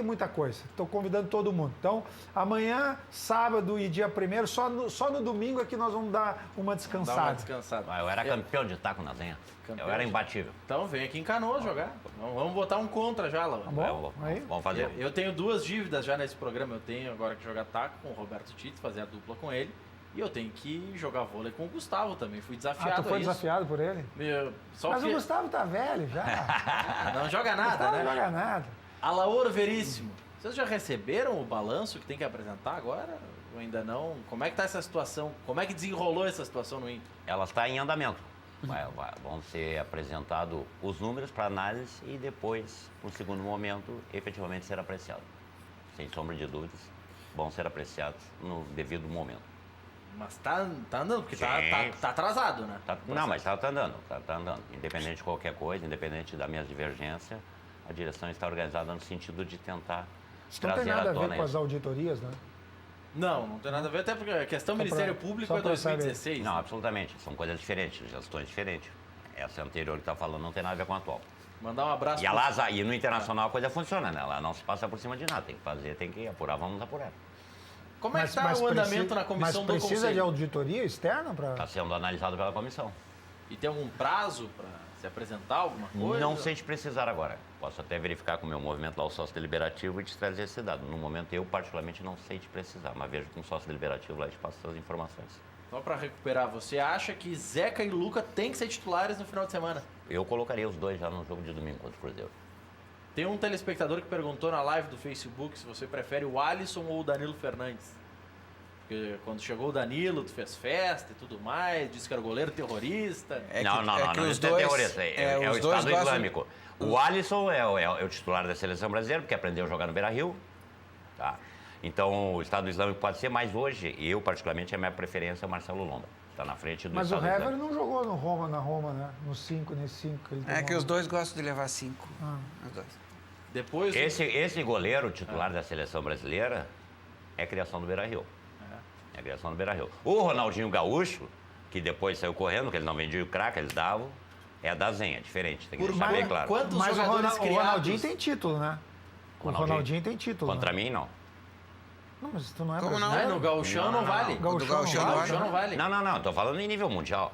muita coisa. Estou convidando todo mundo. Então, amanhã, sábado e dia 1º, só no domingo é que nós vamos dar uma descansada. Dá uma descansada. Eu era campeão de taco na Zenha. Campeão Eu era de- imbatível. Então vem aqui em Canoas jogar. Vamos botar um contra já, Laura. Tá bom? Aí. Vamos fazer. Eu tenho 2 dívidas já nesse programa. Eu tenho agora que jogar taco com o Roberto Tito, fazer a dupla com ele. E eu tenho que jogar vôlei com o Gustavo também. Fui desafiado Tu foi a isso. desafiado por ele? Só Mas que... o Gustavo tá velho já. Não joga nada, Gustavo né? não joga nada. Alaor Veríssimo. Vocês já receberam o balanço que tem que apresentar agora? Ou ainda não? Como é que tá essa situação? Como é que desenrolou essa situação no Inter? Ela está em andamento. Vão ser apresentados os números para análise e depois, no segundo momento, efetivamente ser apreciado. Sem sombra de dúvidas, vão ser apreciados no devido momento. Mas tá andando, porque Sim. tá atrasado, né? Não, mas está andando, tá andando. Independente de qualquer coisa, independente da minha divergência, a direção está organizada no sentido de tentar Isso não tem trazer nada à a ver tona com as isso. auditorias, né? Não tem nada a ver, até porque a questão Só Ministério pra- Público só é pra saber. 2016. Não, absolutamente. São coisas diferentes, gestões diferentes. Essa anterior que está falando não tem nada a ver com a atual. Mandar um abraço. E no Internacional a coisa funciona, né? Lá não se passa por cima de nada. Tem que fazer, tem que apurar, vamos apurar. Como é que está o andamento na comissão do Mas precisa de Conselho? auditoria externa para... Está sendo analisado pela comissão. E tem algum prazo para se apresentar alguma coisa? Não sei te precisar agora. Posso até verificar com o meu movimento lá, o sócio deliberativo, e te trazer esse dado. No momento, eu particularmente não sei te precisar, mas vejo com o sócio deliberativo lá e te passo essas informações. Só para recuperar, você acha que Zeca e Luca têm que ser titulares no final de semana? Eu colocaria os dois já no jogo de domingo contra o Cruzeiro. Tem um telespectador que perguntou na live do Facebook se você prefere o Alisson ou o Danilo Fernandes. Porque quando chegou o Danilo, tu fez festa e tudo mais, disse que era goleiro terrorista. Não, os isso é dois- terrorista. É o os dois Estado gostam- Islâmico. O Alisson é o titular da seleção brasileira, porque aprendeu a jogar no Beira-Rio. Tá? Então, o Estado Islâmico pode ser, mas hoje, eu particularmente, a minha preferência é o Marcelo Lomba. Está na frente do Mas o Estado Hever Islâmico. não jogou no Roma, na Roma, né? No 5, nesse 5 que ele É tomou. que os dois gostam de levar 5. Os dois. Depois. Esse goleiro titular da seleção brasileira é criação do Beira-Rio. É criação do Beira-Rio. O Ronaldinho Gaúcho, que depois saiu correndo, que ele não vendia o craque, eles davam, é da Zenha, é diferente. Tem que Por deixar mais- bem claro. quantos Mas o jogadores o Ronaldinho criados? tem título, né? O Ronaldinho tem título. Contra né? mim, não. Não, mas tu não é Como não? brasileiro. Não, no Gauchão não, vale. Gauchão O do Gauchão não não vale. Gauchão não vale. Não. Estou falando em nível mundial.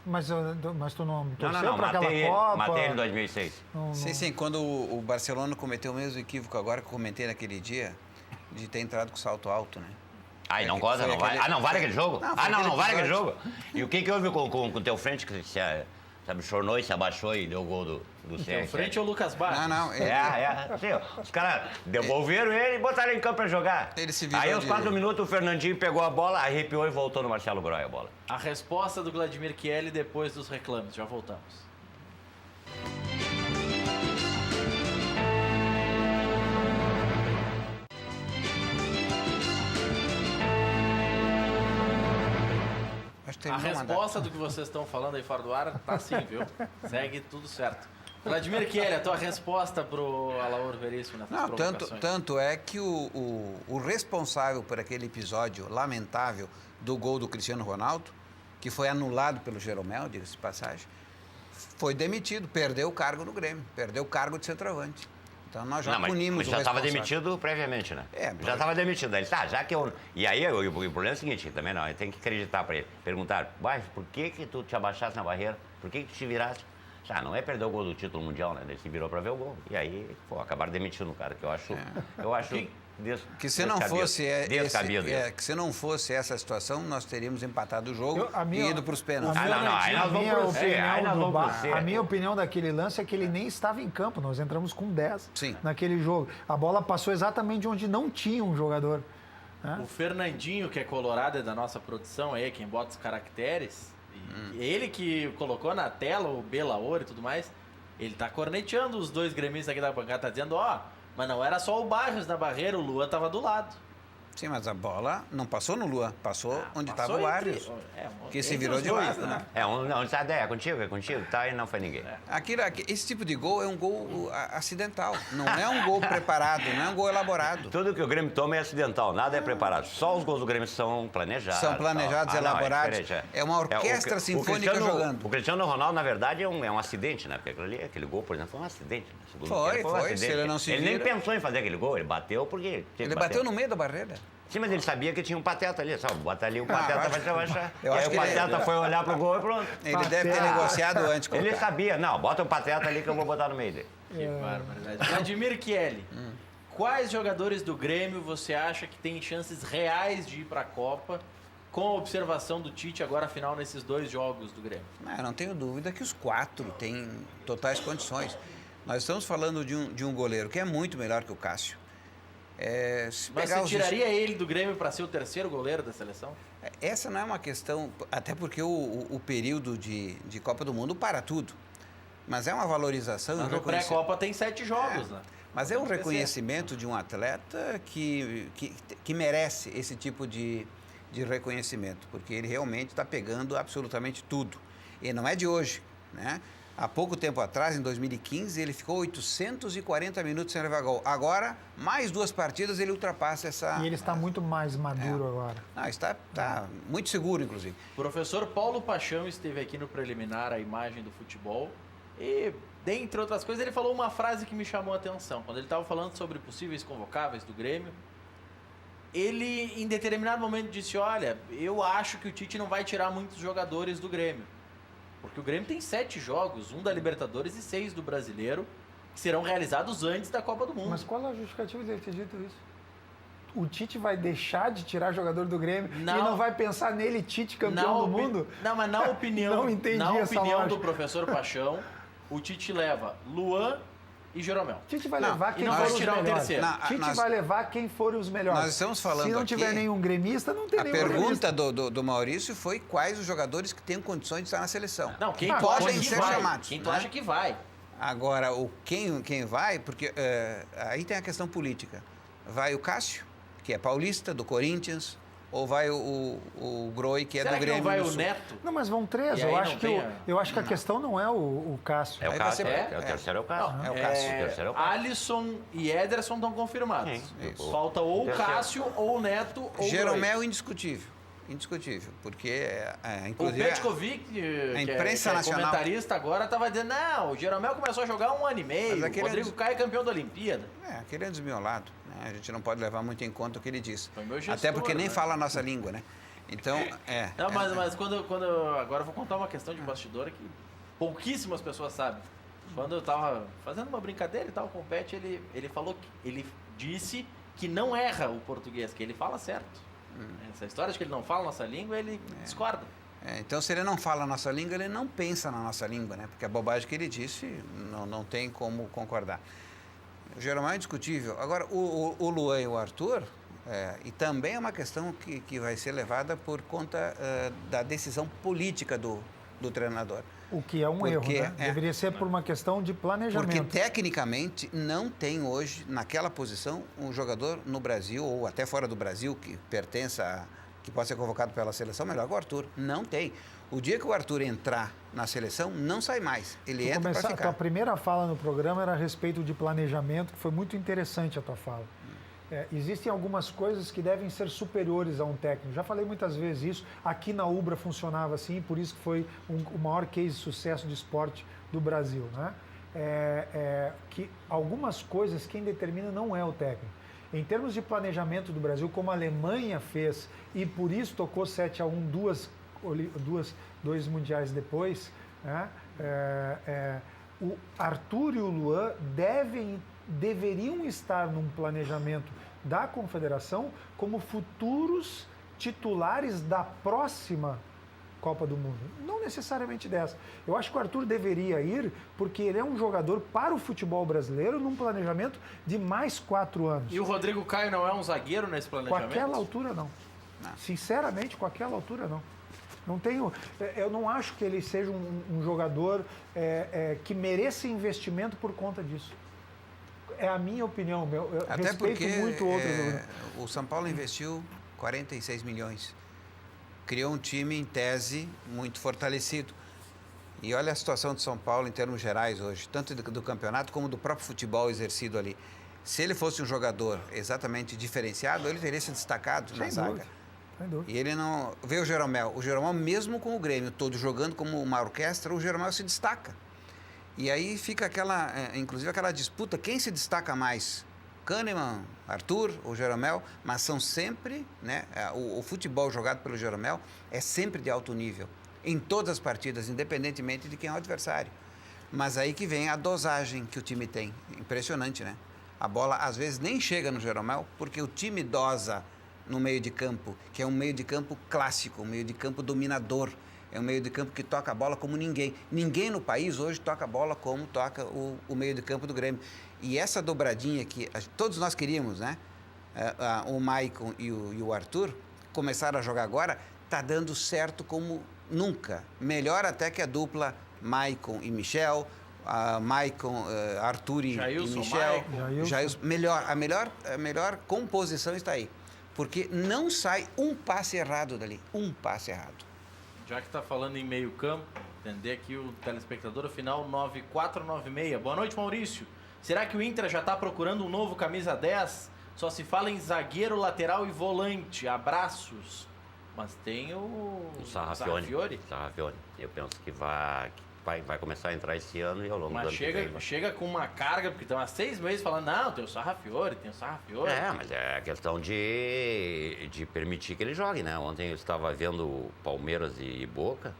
Mas tu não Não, torceu pra aquela Copa? Matei ele em 2006. Não- Sim, quando o Barcelona cometeu o mesmo equívoco agora que eu comentei naquele dia, de ter entrado com salto alto, né? Aí não que goza, foi não vale. aquele- Ah, não vale aquele jogo? Não, foi Não aquele vale aquele episódio. jogo. E o que houve com o teu frente que se chornou e se abaixou e deu o gol do Então, CR7? frente ao Lucas Barros. Não, Sim, os caras devolveram ele e botaram ele em campo pra jogar. Ele se virou Aí, aos de- 4 minutos, o Fernandinho pegou a bola, arrepiou e voltou no Marcelo Groy a bola. A resposta do Vladimir Chielli depois dos reclames. Já voltamos. Acho que A terminou o mandato. resposta do que vocês estão falando aí fora do ar tá sim, viu? Segue tudo certo. Vladimir Chielli, a tua resposta pro Alaor Veríssimo nessas Não, provocações. tanto é que o responsável por aquele episódio lamentável do gol do Cristiano Ronaldo, que foi anulado pelo Jeromel, diga-se de passagem, foi demitido, perdeu o cargo no Grêmio, perdeu o cargo de centroavante. Então nós já punimos mas o já estava responsável. demitido previamente, né? É, já mas- estava demitido. Aí ele, tá, já que eu... E aí, o problema é o seguinte, também não, tem que acreditar para ele. Perguntar, por que tu te abaixaste na barreira? Por que tu te viraste? Ah, não é perder o gol do título mundial, né? Ele se virou para ver o gol. E aí, acabaram demitindo o cara, que eu acho Que se não fosse descabido. que se não fosse essa situação, nós teríamos empatado o jogo A minha- e ido para os pênaltis. Ah, não, aí nós vamos pro C, aí nós vamos pro C. A minha opinião daquele lance é que ele nem estava em campo. Nós entramos com 10 Sim. naquele jogo. A bola passou exatamente onde não tinha um jogador. Né? O Fernandinho, que é colorado, é da nossa produção aí, quem bota os caracteres. E ele que colocou na tela o Belaor e tudo mais, ele tá corneteando os dois gremistas aqui da bancada, tá dizendo, mas não era só o Barros na barreira, o Luan tava do lado. Sim, mas a bola não passou no Luan, passou onde estava Passou o entre- Arias, que se entre virou os de dois, lado, né? Onde está a ideia? É contigo, tá? E não foi ninguém. Esse tipo de gol é um gol acidental, não é um gol preparado, não é um gol elaborado. Tudo que o Grêmio toma é acidental, nada é preparado. Só os gols do Grêmio são planejados. São planejados, tal. Não, elaborados. diferente, É uma orquestra sinfônica jogando. O Cristiano Ronaldo, na verdade, é um acidente, né? Porque aquele gol, por exemplo, foi um acidente. Né? Segundo Foi, tempo, um foi. acidente. Se ele não se Ele nem vira- pensou em fazer aquele gol, ele bateu porque... tinha Ele que bateu bater. no meio da barreira. Sim, mas ele sabia que tinha um pateta ali, só bota ali o pateta, vai baixar. E eu aí acho o que ele- pateta foi olhar pro gol e pronto. Ele deve ter negociado antes com o Ele cara. sabia, não, bota o pateta ali que eu vou botar no meio dele. Que barbaridade. Vladimir Chielli, quais jogadores do Grêmio você acha que tem chances reais de ir para a Copa, com a observação do Tite agora final nesses 2 jogos do Grêmio? Eu não tenho dúvida que os 4 têm totais condições. Nós estamos falando de um goleiro que é muito melhor que o Cássio. Se Mas pegar você os- tiraria ele do Grêmio para ser o 3º goleiro da seleção? Essa não é uma questão, até porque o período de Copa do Mundo para tudo. Mas é uma valorização. Mas e um no reconhecimento. pré-Copa tem 7 jogos, né? Mas é um Tem que reconhecimento de um atleta que merece esse tipo de reconhecimento, porque ele realmente está pegando absolutamente tudo. E não é de hoje, né? Há pouco tempo atrás, em 2015, ele ficou 840 minutos sem levar gol. Agora, mais 2 partidas, ele ultrapassa essa... E ele está muito mais maduro agora. Não, está muito seguro, inclusive. O professor Paulo Paixão esteve aqui no preliminar, a imagem do futebol, e, dentre outras coisas, ele falou uma frase que me chamou a atenção. Quando ele estava falando sobre possíveis convocáveis do Grêmio, ele, em determinado momento, disse, olha, eu acho que o Tite não vai tirar muitos jogadores do Grêmio. Porque o Grêmio tem 7 jogos, 1 da Libertadores e 6 do Brasileiro, que serão realizados antes da Copa do Mundo. Mas qual é a justificativa dele ter dito isso? O Tite vai deixar de tirar jogador do Grêmio e não vai pensar nele, Tite, campeão do mundo? Não, mas na opinião, Não entendi na essa opinião lógica. do professor Paixão, o Tite leva Luan e Jeromel. Tite vai Não, levar e quem não for vai os tirar o melhores. terceiro. Tite vai levar quem for os melhores. Nós estamos falando Se não tiver aqui- nenhum gremista, não tem A nenhum pergunta gremista. do Maurício foi quais os jogadores que têm condições de estar na seleção. Não, quem Ah, tu podem acha que ser vai? chamados, Quem tu né? acha que vai? Agora, quem vai, porque aí tem a questão política. Vai o Cássio, que é paulista, do Corinthians, ou vai o Groi, que é Será do que Grêmio não vai do o Sul? Neto? Não, mas vão 3. E Eu aí acho, não que tem eu acho que a questão não é o Cássio. É o Aí Cássio. você- O terceiro é o Cássio. É o Cássio. O terceiro é o Cássio. Alisson e Ederson estão confirmados. Sim, isso. Falta ou o Terceiro. Cássio, ou o Neto, ou o Jeromel indiscutível. Indiscutível, porque O inclusive Petkovic, que imprensa é nacional- comentarista agora, estava dizendo, não, o Jeromel começou a jogar há 1 ano e meio, Mas o aquele Rodrigo Caio é campeão da Olimpíada. aquele é desmiolado, né? A gente não pode levar muito em conta o que ele diz. Foi meu gestor, Até porque nem né? fala a nossa língua, né? Então, Não, mas quando agora eu vou contar uma questão de bastidor que pouquíssimas pessoas sabem. Quando eu tava fazendo uma brincadeira e tal com o Pet, ele falou que ele disse que não erra o português, que ele fala certo. Essa história de que ele não fala a nossa língua, ele discorda. então, se ele não fala a nossa língua, ele não pensa na nossa língua, né? Porque a bobagem que ele disse não tem como concordar. O Jeromel é indiscutível. Agora, o Luan e o Arthur, e também é uma questão que vai ser levada por conta da decisão política do treinador. O que é um Porque, erro, né? Deveria ser por uma questão de planejamento. Porque, tecnicamente, não tem hoje, naquela posição, um jogador no Brasil, ou até fora do Brasil, que pertença, que possa ser convocado pela seleção, melhor que o Arthur. Não tem. O dia que o Arthur entrar na seleção, não sai mais. Ele entra para A tua ficar. primeira fala no programa era a respeito de planejamento, que foi muito interessante a tua fala. Existem algumas coisas que devem ser superiores a um técnico. Já falei muitas vezes isso. Aqui na Ubra funcionava assim, por isso que foi o maior case de sucesso de esporte do Brasil, né? Que algumas coisas quem determina não é o técnico. Em termos de planejamento do Brasil, como a Alemanha fez, e por isso tocou 7-1 dois mundiais depois, né? O Arthur e o Luan deveriam estar num planejamento da Confederação como futuros titulares da próxima Copa do Mundo. Não necessariamente dessa. Eu acho que o Arthur deveria ir porque ele é um jogador para o futebol brasileiro num planejamento de mais 4 anos. E o Rodrigo Caio não é um zagueiro nesse Com planejamento? aquela altura, não. Sinceramente, com aquela altura, não. Não tenho, eu não acho que ele seja um jogador que mereça investimento por conta disso. É a minha opinião. Eu Até respeito porque muito outros. o São Paulo investiu 46 milhões. Criou um time, em tese, muito fortalecido. E olha a situação do São Paulo em termos gerais hoje, tanto do campeonato como do próprio futebol exercido ali. Se ele fosse um jogador exatamente diferenciado, ele teria se destacado na zaga. Sem dúvida. E ele não... Vê o Jeromel. O Jeromel, mesmo com o Grêmio todo jogando como uma orquestra, o Jeromel se destaca. E aí fica inclusive aquela disputa, quem se destaca mais? Kahneman, Arthur ou Jeromel, mas são sempre, né? O futebol jogado pelo Jeromel é sempre de alto nível, em todas as partidas, independentemente de quem é o adversário. Mas aí que vem a dosagem que o time tem. Impressionante, né? A bola às vezes nem chega no Jeromel, porque o time dosa no meio de campo, que é um meio de campo clássico, um meio de campo dominador. É um meio de campo que toca a bola como ninguém. Ninguém no país hoje toca a bola como toca o meio de campo do Grêmio. E essa dobradinha que todos nós queríamos, né? O Maicon e o Arthur começaram a jogar agora, tá dando certo como nunca. Melhor até que a dupla Maicon e Michel, Maicon, Arthur e Michel. Jailson. A melhor composição está aí. Porque não sai um passe errado dali. Um passe errado. Já que está falando em meio campo, entender aqui o telespectador, o final 9496. Boa noite, Maurício. Será que o Inter já está procurando um novo camisa 10? Só se fala em zagueiro, lateral e volante. Abraços. Mas tem o Sarrafiori. Eu penso que vai começar a entrar esse ano e ao longo do ano que vem. Chega com uma carga, porque estão há 6 meses falando, não, tem o Sarrafiori. Mas é questão de permitir que ele jogue, né? Ontem eu estava vendo Palmeiras e Boca,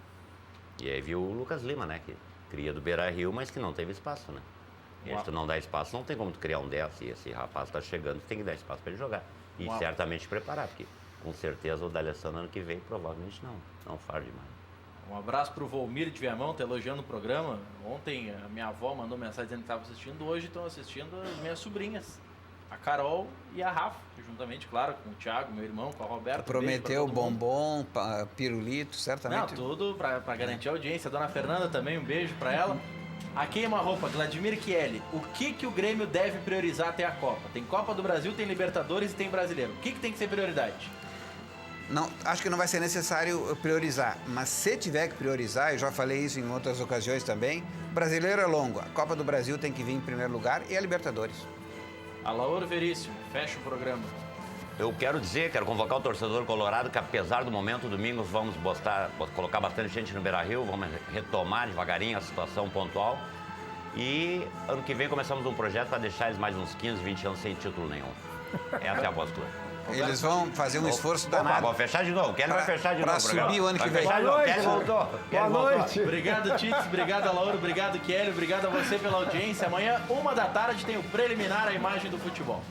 e aí viu o Lucas Lima, né? Que cria do Beira-Rio, mas que não teve espaço, né? E aí, se tu não dá espaço, não tem como tu criar um 10. E esse rapaz está chegando, tu tem que dar espaço para ele jogar. E certamente preparar, porque com certeza o D'Alessandro ano que vem provavelmente não faz demais. Um abraço para o Volmir de Viamão, tá elogiando o programa. Ontem a minha avó mandou mensagem dizendo que estava assistindo, hoje estão assistindo as minhas sobrinhas, a Carol e a Rafa, juntamente, claro, com o Thiago, meu irmão, com a Roberta. Prometeu bombom, pirulito, certamente. Não, tudo para garantir a audiência. A dona Fernanda também, um beijo para ela. A queima-roupa, Vladimir Chieli. O que o Grêmio deve priorizar até a Copa? Tem Copa do Brasil, tem Libertadores e tem Brasileiro. O que tem que ser prioridade? Não, acho que não vai ser necessário priorizar, mas se tiver que priorizar, eu já falei isso em outras ocasiões também, brasileiro é longo, a Copa do Brasil tem que vir em primeiro lugar e a Libertadores. Alaor Veríssimo, fecha o programa. Eu quero convocar o torcedor colorado que apesar do momento, domingo vamos colocar bastante gente no Beira-Rio, vamos retomar devagarinho a situação pontual e ano que vem começamos um projeto para deixar eles mais uns 15, 20 anos sem título nenhum. Essa é a postura. Eles vão fazer um esforço danado. Vou fechar de novo. O Kelly vai fechar de novo. Para subir o ano que vem. Boa noite. Boa noite. Obrigado, Tits. Obrigado, Alaor. Obrigado, Kelly. Obrigado a você pela audiência. Amanhã, 1 da tarde, tem o preliminar, a imagem do futebol.